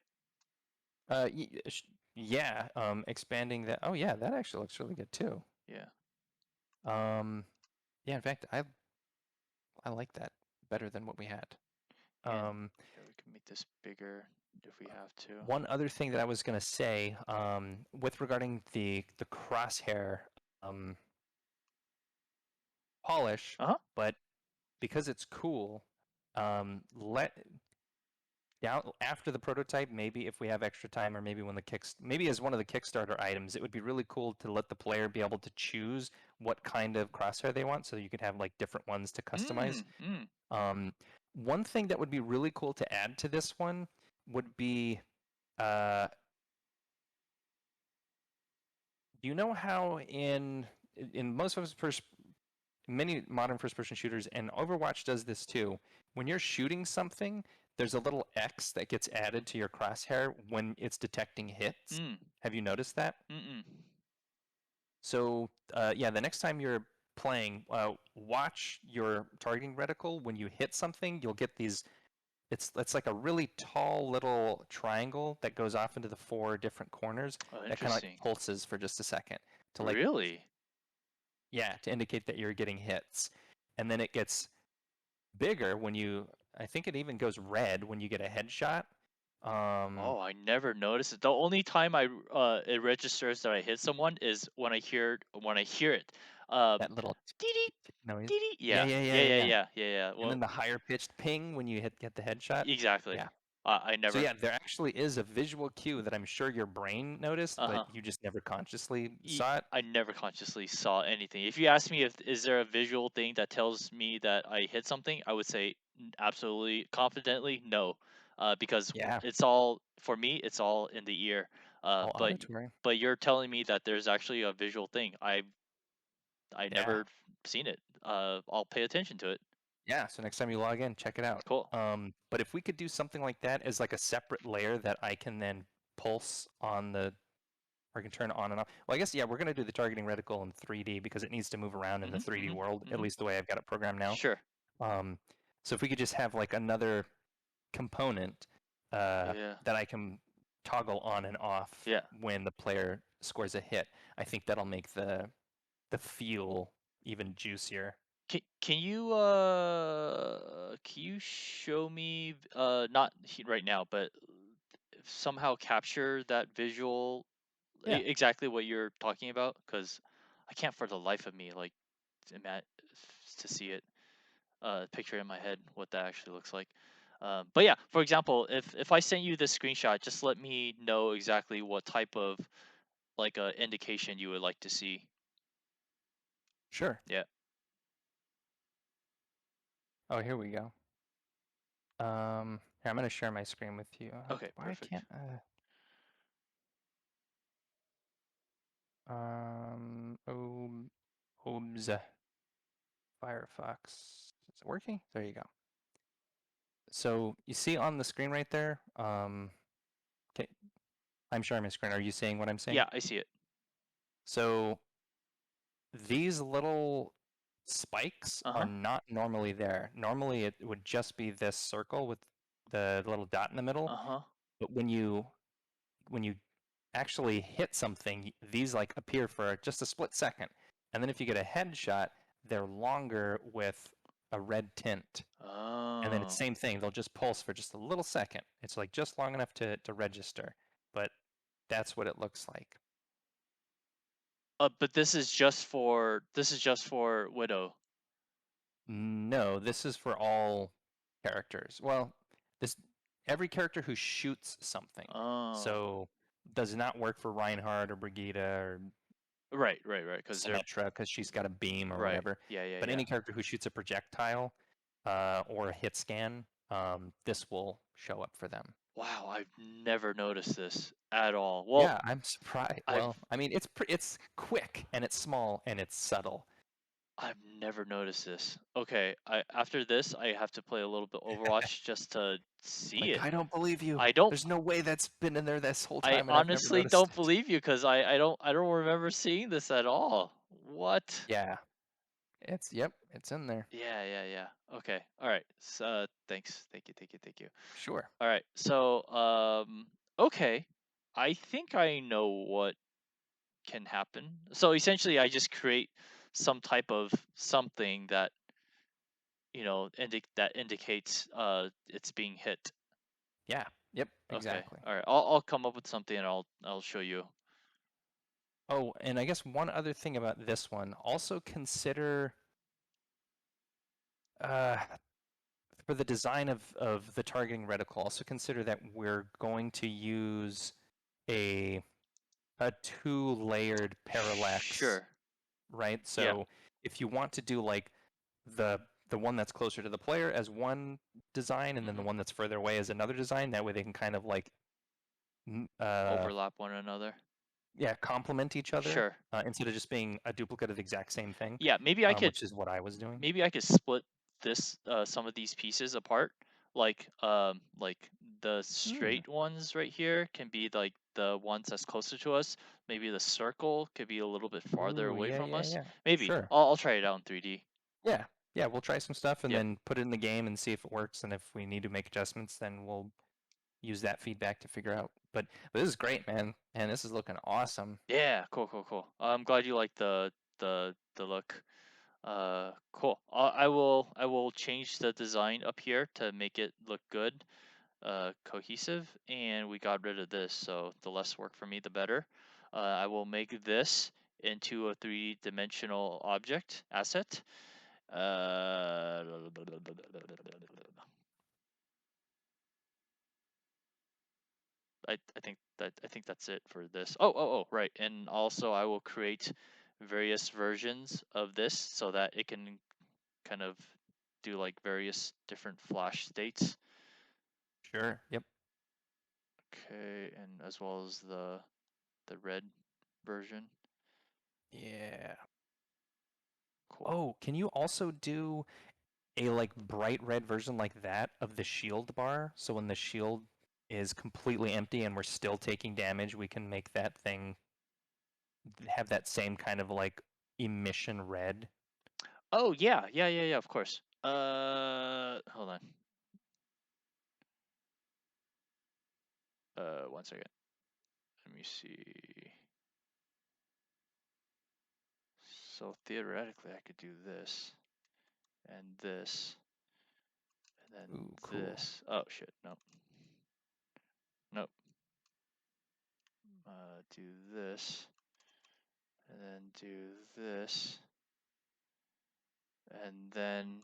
yeah. Expanding that. Oh, yeah, that actually looks really good too. Yeah. Um, yeah. In fact, I like that better than what we had. And Um, yeah, we can make this bigger if we have to. One other thing that I was gonna say, with regarding the crosshair um, polish, Uh huh. but because it's cool, let down after the prototype, maybe if we have extra time, or maybe when the maybe as one of the Kickstarter items, it would be really cool to let the player be able to choose what kind of crosshair they want, so you could have like different ones to customize. Mm. Mm. Um, One thing that would be really cool to add to this one would be, uh, do you know how in most of us first many modern first person shooters, and Overwatch does this too. When you're shooting something, there's a little X that gets added to your crosshair when it's detecting hits. Mm. Have you noticed that? Mm. So, yeah, the next time you're playing, watch your targeting reticle. When you hit something, you'll get these. It's like a really tall little triangle that goes off into the four different corners Oh, that kind of like interesting. pulses for just a second to like, Really? yeah, to indicate that you're getting hits. And then it gets bigger when you, I think it even goes red when you get a headshot. Oh, I never noticed it. The only time it registers that I hit someone is when I hear it. That Um, little dee dee noise. dee dee. Yeah, Yeah. yeah, yeah, Yeah. yeah, Yeah. yeah. Yeah. Yeah. Yeah. And Well, then the higher pitched ping when you get the headshot. exactly. Yeah. I So never. yeah, there actually is a visual cue that I'm sure your brain noticed, Uh but huh. you just never consciously saw it. I never consciously saw anything. If you ask me if is there a visual thing that tells me that I hit something, I would say absolutely confidently no, because Yeah, it's all for me. It's all in the ear. Uh, all but auditory. but you're telling me that there's actually a visual thing. I Yeah. never seen it. I'll pay attention to it. Yeah, so next time you log in, check it out. Cool. But if we could do something like that as like a separate layer that I can then pulse on the, or I can turn on and off. Well, I guess, yeah, we're going to do the targeting reticle in 3D because it needs to move around in the Mhm. 3D Mhm. world, at Mhm. least the way I've got it programmed now. Sure. Um, so if we could just have like another component Yeah. that I can toggle on and off Yeah. when the player scores a hit, I think that'll make the feel even juicier. Can you show me not right now, but somehow capture that visual, Yeah. exactly what you're talking about, because I can't for the life of me like to see it, picture it in my head what that actually looks like. But yeah, for example, if I send you this screenshot, just let me know exactly what type of like indication you would like to see. Sure. Yeah. Oh, here we go. Here, I'm gonna share my screen with you. Okay. Why Perfect. can't um OBS Firefox. Is it working? There you go. So you see on the screen right there, okay, I'm sharing my screen. Are you seeing what I'm seeing? Yeah, I see it. So these little spikes Uh are huh. not normally there. Normally it would just be this circle with the little dot in the middle. Uh huh. But when you actually hit something, these like appear for just a split second. And then if you get a headshot, they're longer with a red tint. And then it's Oh. same thing. They'll just pulse for just a little second. It's like just long enough to register. But that's what it looks like. But this is just for Widow. No, this is for all characters. Well, this every character who shoots something. Oh. So does not work for Reinhardt or Brigida or Right. Right. Right. Because they're Symmetra because she's got a beam or right. whatever. Yeah. Yeah. But Yeah. any character who shoots a projectile or a hit scan, this will show up for them. Wow. I've never noticed this at all. Well, Yeah, I'm surprised. I've Well, I mean, it's quick and it's small and it's subtle. I've never noticed this. Okay, I after this, I have to play a little bit Overwatch just to see Like, it. I don't believe you. I don't There's no way that's been in there this whole I time and I've never honestly noticed don't it. believe you because I don't remember seeing this at all. What? Yeah, yep, it's in there. Yeah, yeah, yeah. Okay. All right. So, thanks. Thank you. Thank you. Thank you. Sure. All right. So, okay. I think I know what can happen. So essentially, I just create some type of something that that indicates it's being hit. Yeah. Yep. Okay. Exactly. All right. I'll come up with something and I'll show you. Oh, and I guess one other thing about this one, also consider uh, for the design of the targeting reticle, also consider that we're going to use a a two-layered parallax, Sure. right? Yeah. So if you want to do like the the one that's closer to the player as one design, and then the Hmm. one that's further away as another design, that way they can kind of like uh, Overlap one another. yeah, complement each other Sure. instead of just being a duplicate of the exact same thing, Yeah. which is what I was doing. Maybe I could split this some of these pieces apart. Like the Hmm. straight ones right here can be like the ones that's closer to us. Maybe the circle could be a little bit farther Ooh, away yeah, from yeah, us. yeah. Maybe Sure. I'll try it out in 3D. Yeah, yeah. We'll try some stuff and Yep. then put it in the game and see if it works. And if we need to make adjustments, then we'll use that feedback to figure out. But this is great, man. And this is looking awesome. Yeah. Cool. Cool. Cool. I'm glad you like the look. Cool. I will change the design up here to make it look good, cohesive, and we got rid of this, so the less work for me, the better. I will make this into a three-dimensional object asset. Uh, I think that's it for this. Oh, right. And also, I will create various versions of this so that it can kind of do like various different flash states. Sure. Yep. Okay, and as well as the red version. Yeah. Cool. Oh, can you also do a like bright red version like that of the shield bar? So when the shield is completely empty and we're still taking damage, we can make that thing have that same kind of like emission red. Oh yeah, yeah, yeah, yeah. Of course. Hold on. One second. Let me see. So theoretically, I could do this and this and then Ooh, cool. this. Oh shit. Nope. Nope. Do this and then do this and then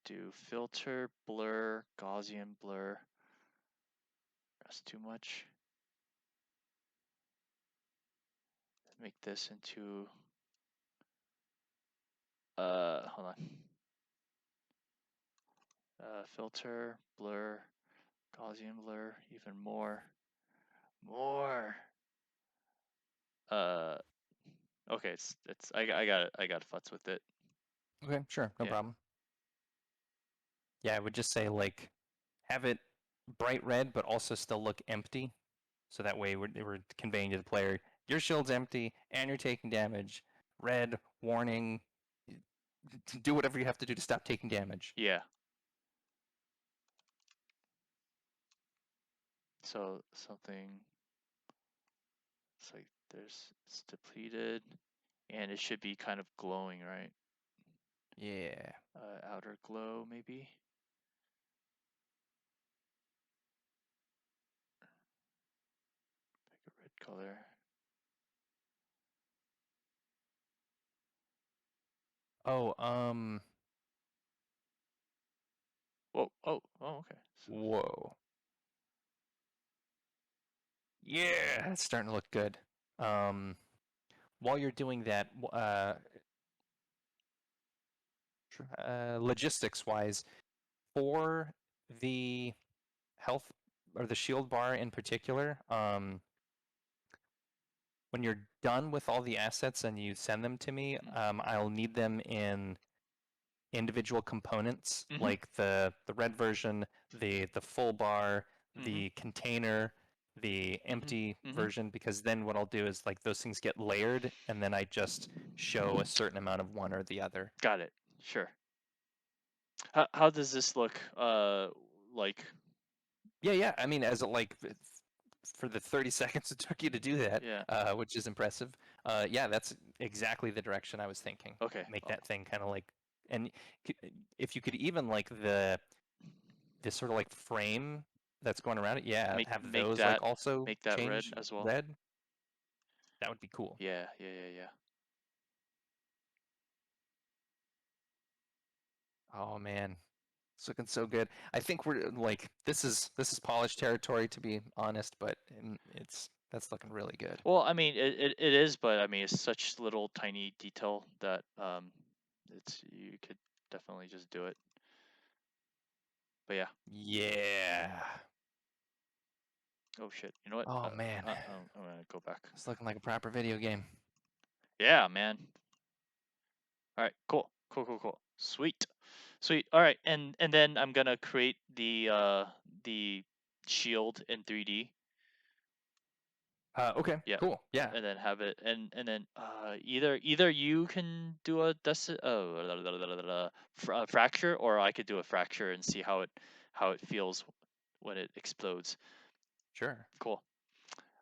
do filter, blur, Gaussian blur. That's too much. Make this into hold on. Filter, blur, Gaussian blur, even more. Okay, it's I got futz with it. Okay, sure, no Yeah. problem. Yeah, I would just say like have it bright red, but also still look empty. So that way we're conveying to the player your shield's empty and you're taking damage. Red warning. Do whatever you have to do to stop taking damage. Yeah. So something. It's like it's depleted, and it should be kind of glowing, right? Yeah. Outer glow maybe. Pick a red color. Oh, Whoa! Oh, okay. whoa. Yeah, it's starting to look good. While you're doing that, logistics wise, for the health or the shield bar in particular, when you're done with all the assets and you send them to me, I'll need them in individual components, like the red version, the full bar, the container, the empty version, because then what I'll do is like those things get layered and then I just show a certain amount of one or the other. Got it. Sure. How does this look? Like. Yeah. I mean, as like for the 30 seconds it took you to do that, Yeah. which is impressive. Yeah, that's exactly the direction I was thinking. Okay. Make that thing kind of like, and if you could even like this sort of like frame that's going around it, yeah, have those like also make that red change as well. red. That would be cool. Yeah. Oh man, it's looking so good. I think we're like this is polished territory to be honest, but that's looking really good. Well, I mean, it is, but I mean, it's such little tiny detail that it's you could definitely just do it. But yeah. Yeah. Oh shit! You know what? Oh man, I'm gonna go back. it's looking like a proper video game. Yeah, man. All right, cool. Sweet. All right, and then I'm gonna create the shield in 3D. Okay, Yeah. cool. Yeah, And then have it, and then either you can do a fracture, or I could do a fracture and see how it feels when it explodes. sure. Cool.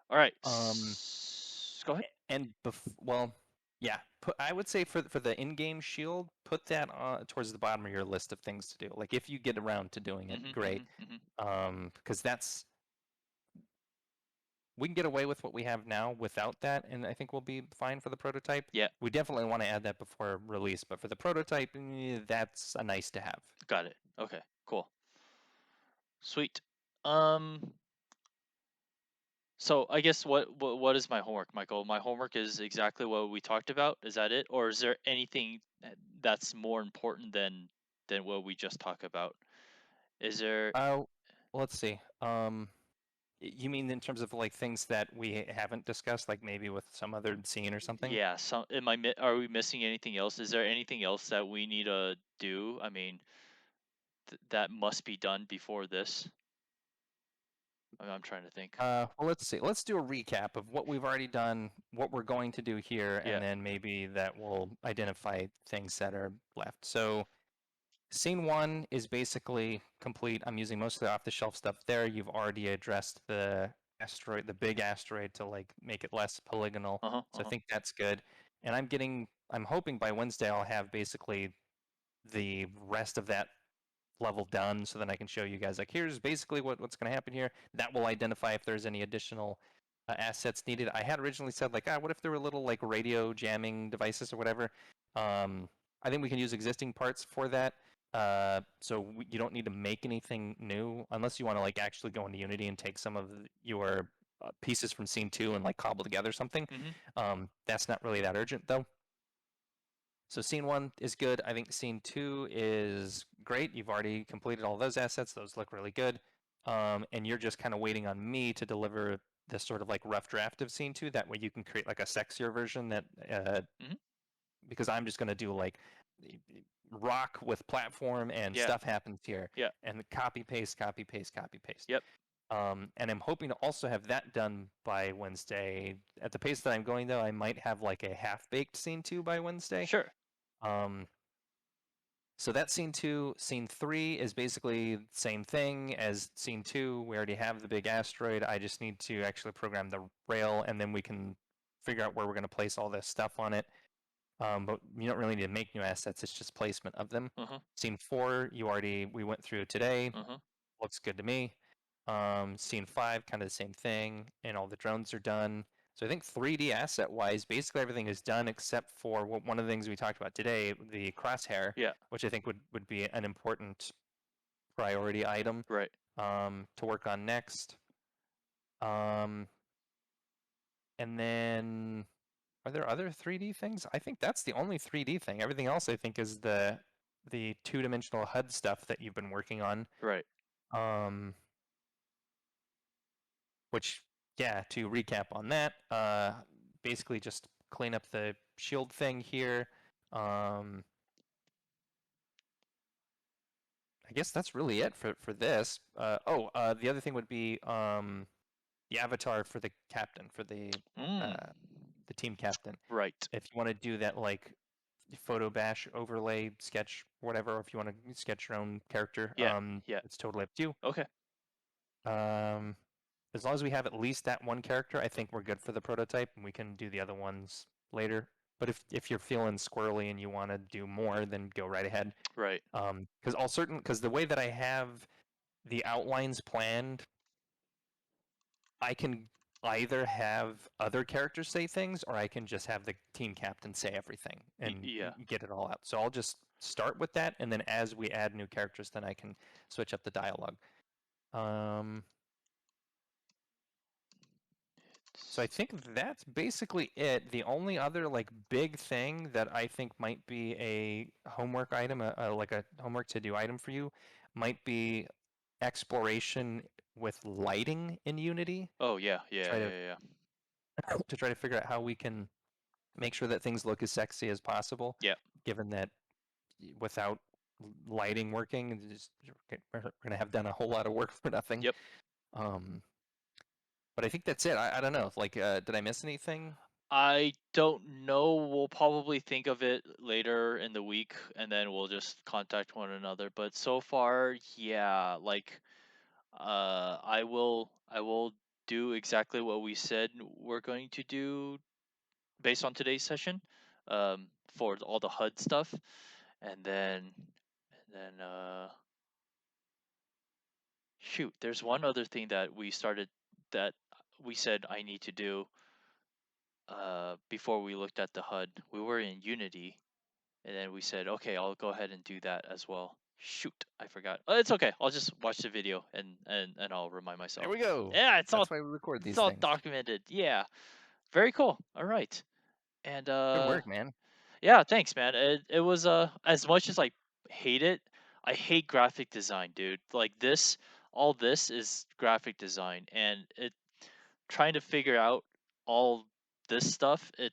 All right. Go ahead. And well, yeah. I would say for the in-game shield, put that towards the bottom of your list of things to do. Like if you get around to doing it, great. Because that's we can get away with what we have now without that, and I think we'll be fine for the prototype. Yeah. We definitely want to add that before release, but for the prototype, that's a nice to have. Got it. Okay. Cool. Sweet. Um. So I guess what is my homework, Michael? My homework is exactly what we talked about. Is that it, or is there anything that's more important than what we just talked about? Is there? Well, let's see. You mean in terms of like things that we haven't discussed, like maybe with some other scene or something? Yeah. So are we missing anything else? Is there anything else that we need to do? I mean, that must be done before this. I'm trying to think. Well, let's see. Let's do a recap of what we've already done, what we're going to do here, Yeah. and then maybe that will identify things that are left. So, scene 1 is basically complete. I'm using most of the off-the-shelf stuff there. You've already addressed the asteroid, the big asteroid, to like make it less polygonal. So I think that's good. And I'm hoping by Wednesday I'll have basically the rest of that level done so then I can show you guys like here's basically what's going to happen here. That will identify if there's any additional assets needed. I had originally said like what if there were little like radio jamming devices or whatever. I think we can use existing parts for that. You don't need to make anything new unless you want to like actually go into Unity and take some of your pieces from scene 2 and like cobble together something. Hmm. That's not really that urgent though. So scene 1 is good. I think scene 2 is great. You've already completed all those assets. Those look really good. And you're just kind of waiting on me to deliver this sort of like rough draft of scene 2. That way you can create like a sexier version that Hmm. because I'm just going to do like rock with platform and Yeah. stuff happens here Yeah. and copy paste, copy paste, copy paste. Yep. And I'm hoping to also have that done by Wednesday. At the pace that I'm going, though, I might have like a half-baked scene 2 by Wednesday. Sure. Um, so that's scene 2. Scene 3 is basically the same thing as scene 2. We already have the big asteroid. I just need to actually program the rail, and then we can figure out where we're going to place all this stuff on it. But you don't really need to make new assets. It's just placement of them. Uh-huh. Scene 4, we went through today. Uh-huh. Looks good to me. Scene 5, kind of the same thing, and all the drones are done. So I think 3D asset wise, basically everything is done except for one of the things we talked about today, the crosshair, Yeah. which I think would be an important priority item Right. to work on next. Um, and then are there other 3D things? I think that's the only 3D thing. Everything else I think is the two-dimensional HUD stuff that you've been working on. Right. Um, which, yeah, to recap on that, basically just clean up the shield thing here. I guess that's really it for this. The other thing would be the avatar for the captain, for Mm. the team captain. Right. If you want to do that like photo bash overlay sketch, whatever, or if you want to sketch your own character, Yeah. Yeah. it's totally up to you. Okay. Um, as long as we have at least that one character, I think we're good for the prototype, and we can do the other ones later. But if you're feeling squirrely and you want to do more, then go right ahead. Right. Because the way that I have the outlines planned, I can either have other characters say things, or I can just have the team captain say everything and Yeah. get it all out. So I'll just start with that, and then as we add new characters, then I can switch up the dialogue. Um, So I think that's basically it. The only other like big thing that I think might be a homework item, like a homework to do item for you, might be exploration with lighting in Unity. Oh yeah. Yeah. Try to Yeah. Yeah. to try to figure out how we can make sure that things look as sexy as possible, Yeah. given that without lighting working, we're gonna have done a whole lot of work for nothing. Yep. Um, but I think that's it. I don't know. Like, did I miss anything? I don't know. We'll probably think of it later in the week and then we'll just contact one another. But so far, yeah, like I will do exactly what we said we're going to do based on today's session. For all the HUD stuff. And then shoot, there's one other thing that we said I need to do before we looked at the HUD. We were in Unity. And then we said, okay, I'll go ahead and do that as well. Shoot, I forgot. It's okay. I'll just watch the video and I'll remind There myself. we go. Yeah, That's why we record it's these all things. documented. Yeah, very cool. All right, and Good work, man. yeah, thanks, man. It was as much as I hate it, I hate graphic design, dude. Like this, all this is graphic design, and it trying to figure out all this stuff, it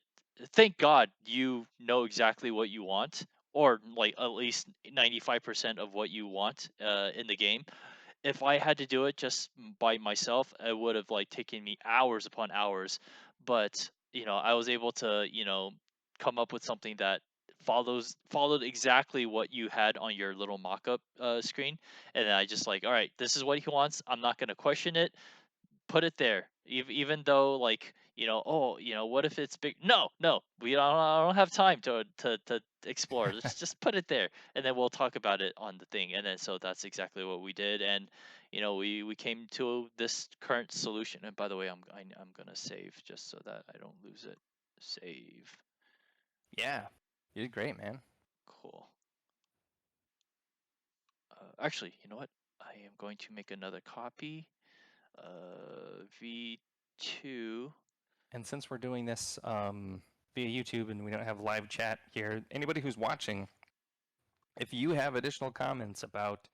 thank God you know exactly what you want, or like at least 95% of what you want in the game. If I had to do it just by myself, it would have like taken me hours upon hours. But I was able to come up with something that followed exactly what you had on your little mock-up screen. And then I just like, all right, this is what he wants. I'm not going to question it. Put it there. Even though like, oh, what if it's big? No, no, I don't have time to explore. Just put it there, and then we'll talk about it on the thing. And then so that's exactly what we did, and we came to this current solution. And by the way, I'm gonna save just so that I don't lose it. Save. Yeah, you did great, man. Cool. Actually, you know what? I am going to make another copy. V2. And since we're doing this via YouTube and we don't have live chat here, anybody who's watching, if you have additional comments about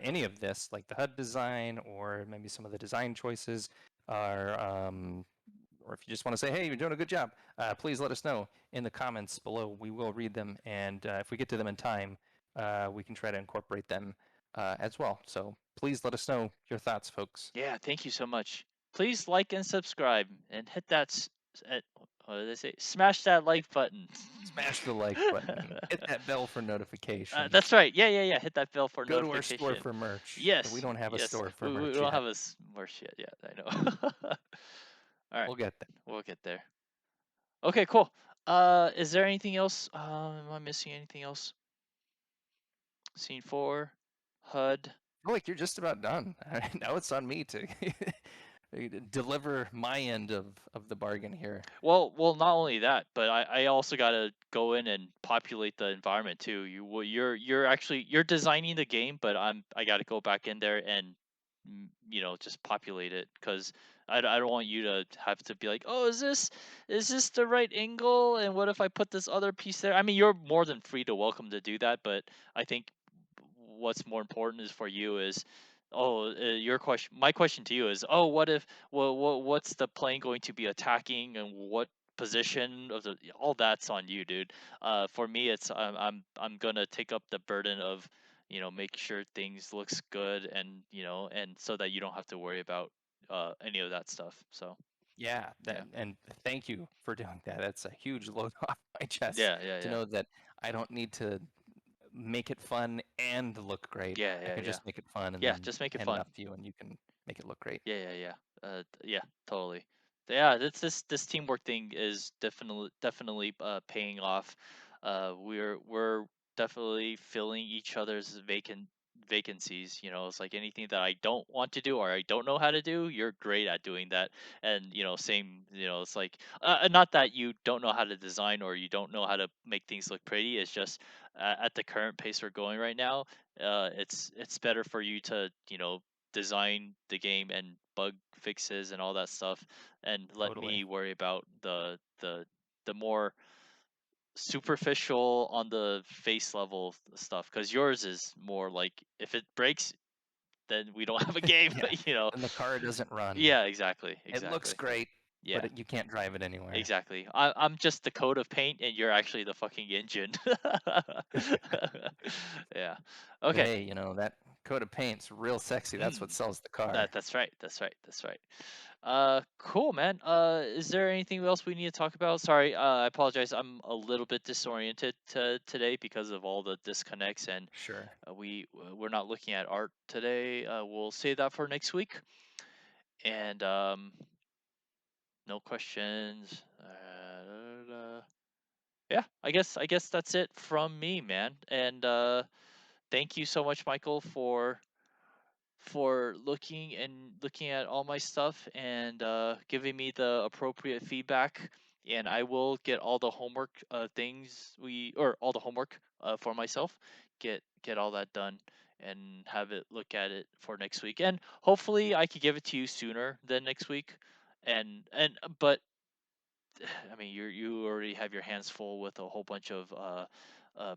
any of this, like the HUD design or maybe some of the design choices, or if you just want to say, hey, you're doing a good job, please let us know in the comments below. We will read them, and if we get to them in time, we can try to incorporate them as well. So please let us know your thoughts, folks. Yeah, thank you so much. Please like and subscribe and hit that what did they say? Smash that like button. Smash the like button, hit that bell for That's notifications, right. Yeah, yeah, yeah. Hit that bell for go to our store notification. for merch. We Yes, don't have a yes. store for We merch don't yet. have a merch yet. Yeah, I know. All right, We'll get there. we'll get there. Okay, cool. Is there anything else? Am I missing anything else? Scene 4, HUD. Oh, like you're just about done. Now it's on me to deliver my end of the bargain here. Well, not only that, but I also gotta go in and populate the environment too. You're actually you're designing the game, but I gotta go back in there and just populate it because I don't want you to have to be like, oh, is this the right angle? And what if I put this other piece there? I mean, you're more than free to welcome to do that, but I think what's more important is for you is, your question. My question to you is, oh, what if what's the plane going to be attacking and what position of the all that's on you, dude. For me, it's I'm gonna take up the burden of make sure things looks good and so that you don't have to worry about any of that stuff. So Yeah, yeah, and thank you for doing that. That's a huge load off my chest yeah, yeah, to yeah, know that I don't need to make it fun and look great. yeah, I yeah, can yeah, just make it fun and yeah. then Just make it hand it fun. off to you and you can make it look great. Yeah, yeah, yeah. Yeah, totally. Yeah, this teamwork thing is definitely paying off. We're definitely filling each other's vacancies. It's like anything that I don't want to do or I don't know how to do, you're great at doing that. And same. It's like not that you don't know how to design or you don't know how to make things look pretty. It's just at the current pace we're going right now, it's better for you to design the game and bug fixes and all that stuff and let Totally. me worry about the more superficial on the face level stuff because yours is more like if it breaks then we don't have a game. Yeah. you know And the car doesn't run. yeah, exactly, It looks exactly. great, but Yeah, you can't drive it anywhere. exactly. I'm just the coat of paint and you're actually the fucking engine. Yeah, But okay. hey, that coat of paint's real sexy. That's what Mm. sells the car. That's right. That's right. That's right. Cool, man. Is there anything else we need to talk about? Sorry, I apologize. I'm a little bit disoriented today because of all the disconnects, and Sure. we're not looking at art today. We'll save that for next week. And no questions. Yeah, I guess that's it from me, man. And thank you so much, Michael, for looking at all my stuff and giving me the appropriate feedback. And I will get all the homework things we or all the homework for myself. Get all that done and have it look at it for next week. And hopefully I could give it to you sooner than next week. And but I mean, you already have your hands full with a whole bunch of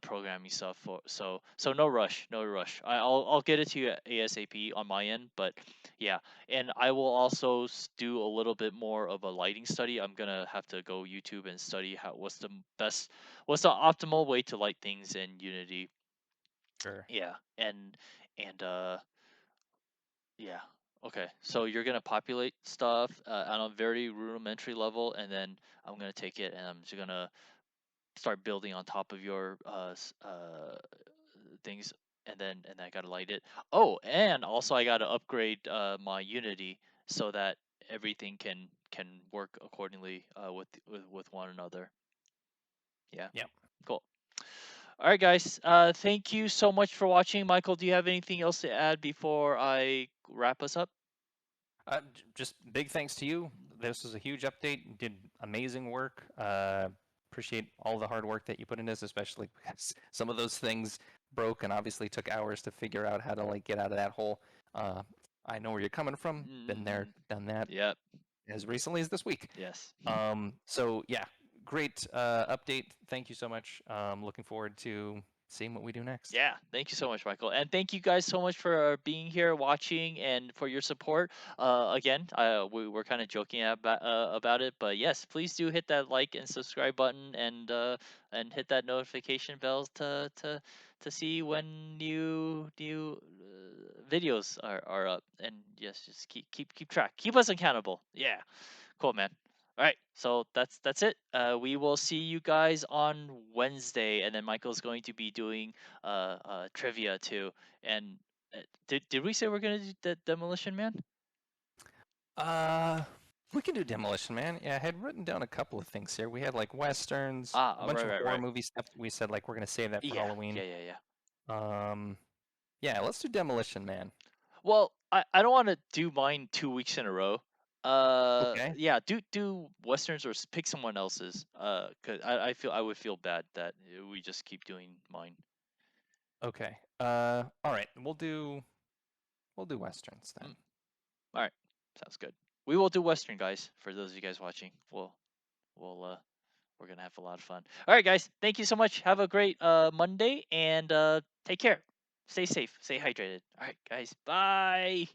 programming stuff. So no rush, no rush. I'll get it to you ASAP on my end. But yeah, and I will also do a little bit more of a lighting study. I'm gonna have to go YouTube and study what's the optimal way to light things in Unity. Sure. Yeah, and yeah. Okay. So you're gonna populate stuff on a very rudimentary level, and then I'm gonna take it and I'm just gonna start building on top of your things, and then I gotta light it. Oh, and also I gotta upgrade my Unity so that everything can work accordingly with one another. Yeah. Yep. Cool. All right, guys. Thank you so much for watching. Michael, do you have anything else to add before I wrap us up? Just big thanks to you. This was a huge update. You did amazing work. appreciate all the hard work that you put in this, especially because some of those things broke and obviously took hours to figure out how to like get out of that hole. Uh, I know where you're coming from. Been there, Mm-hmm. done that Yep. as recently as this week. Yes. So yeah, great update. Thank you so much. Looking forward to seeing what we do next. Yeah, thank you so much, Michael, and thank you guys so much for being here, watching, and for your support. Again, we were kind of joking about it, but yes, please do hit that like and subscribe button, and hit that notification bell to see when new videos are up. And yes, just keep track, keep us accountable. Yeah, cool, man. All right, so that's it. We will see you guys on Wednesday, and then Michael's going to be doing trivia too. And did we say we're gonna do Demolition Man? Uh, we can do Demolition Man. Yeah, I had written down a couple of things here. We had like westerns, a bunch Right, of right, horror right. movie stuff. We said like we're gonna save that for Yeah, Halloween. yeah, yeah, yeah. Um, yeah, let's do Demolition Man. Well, I don't want to do mine 2 weeks in a row. Okay. Yeah, do westerns or pick someone else's. 'Cause I feel I would feel bad that we just keep doing mine. Okay. All right. We'll do westerns then. Mm, all right, sounds good. We will do western, guys. For those of you guys watching, we'll we're gonna have a lot of fun. All right, guys. Thank you so much. Have a great Monday, and take care. Stay safe. Stay hydrated. All right, guys. Bye.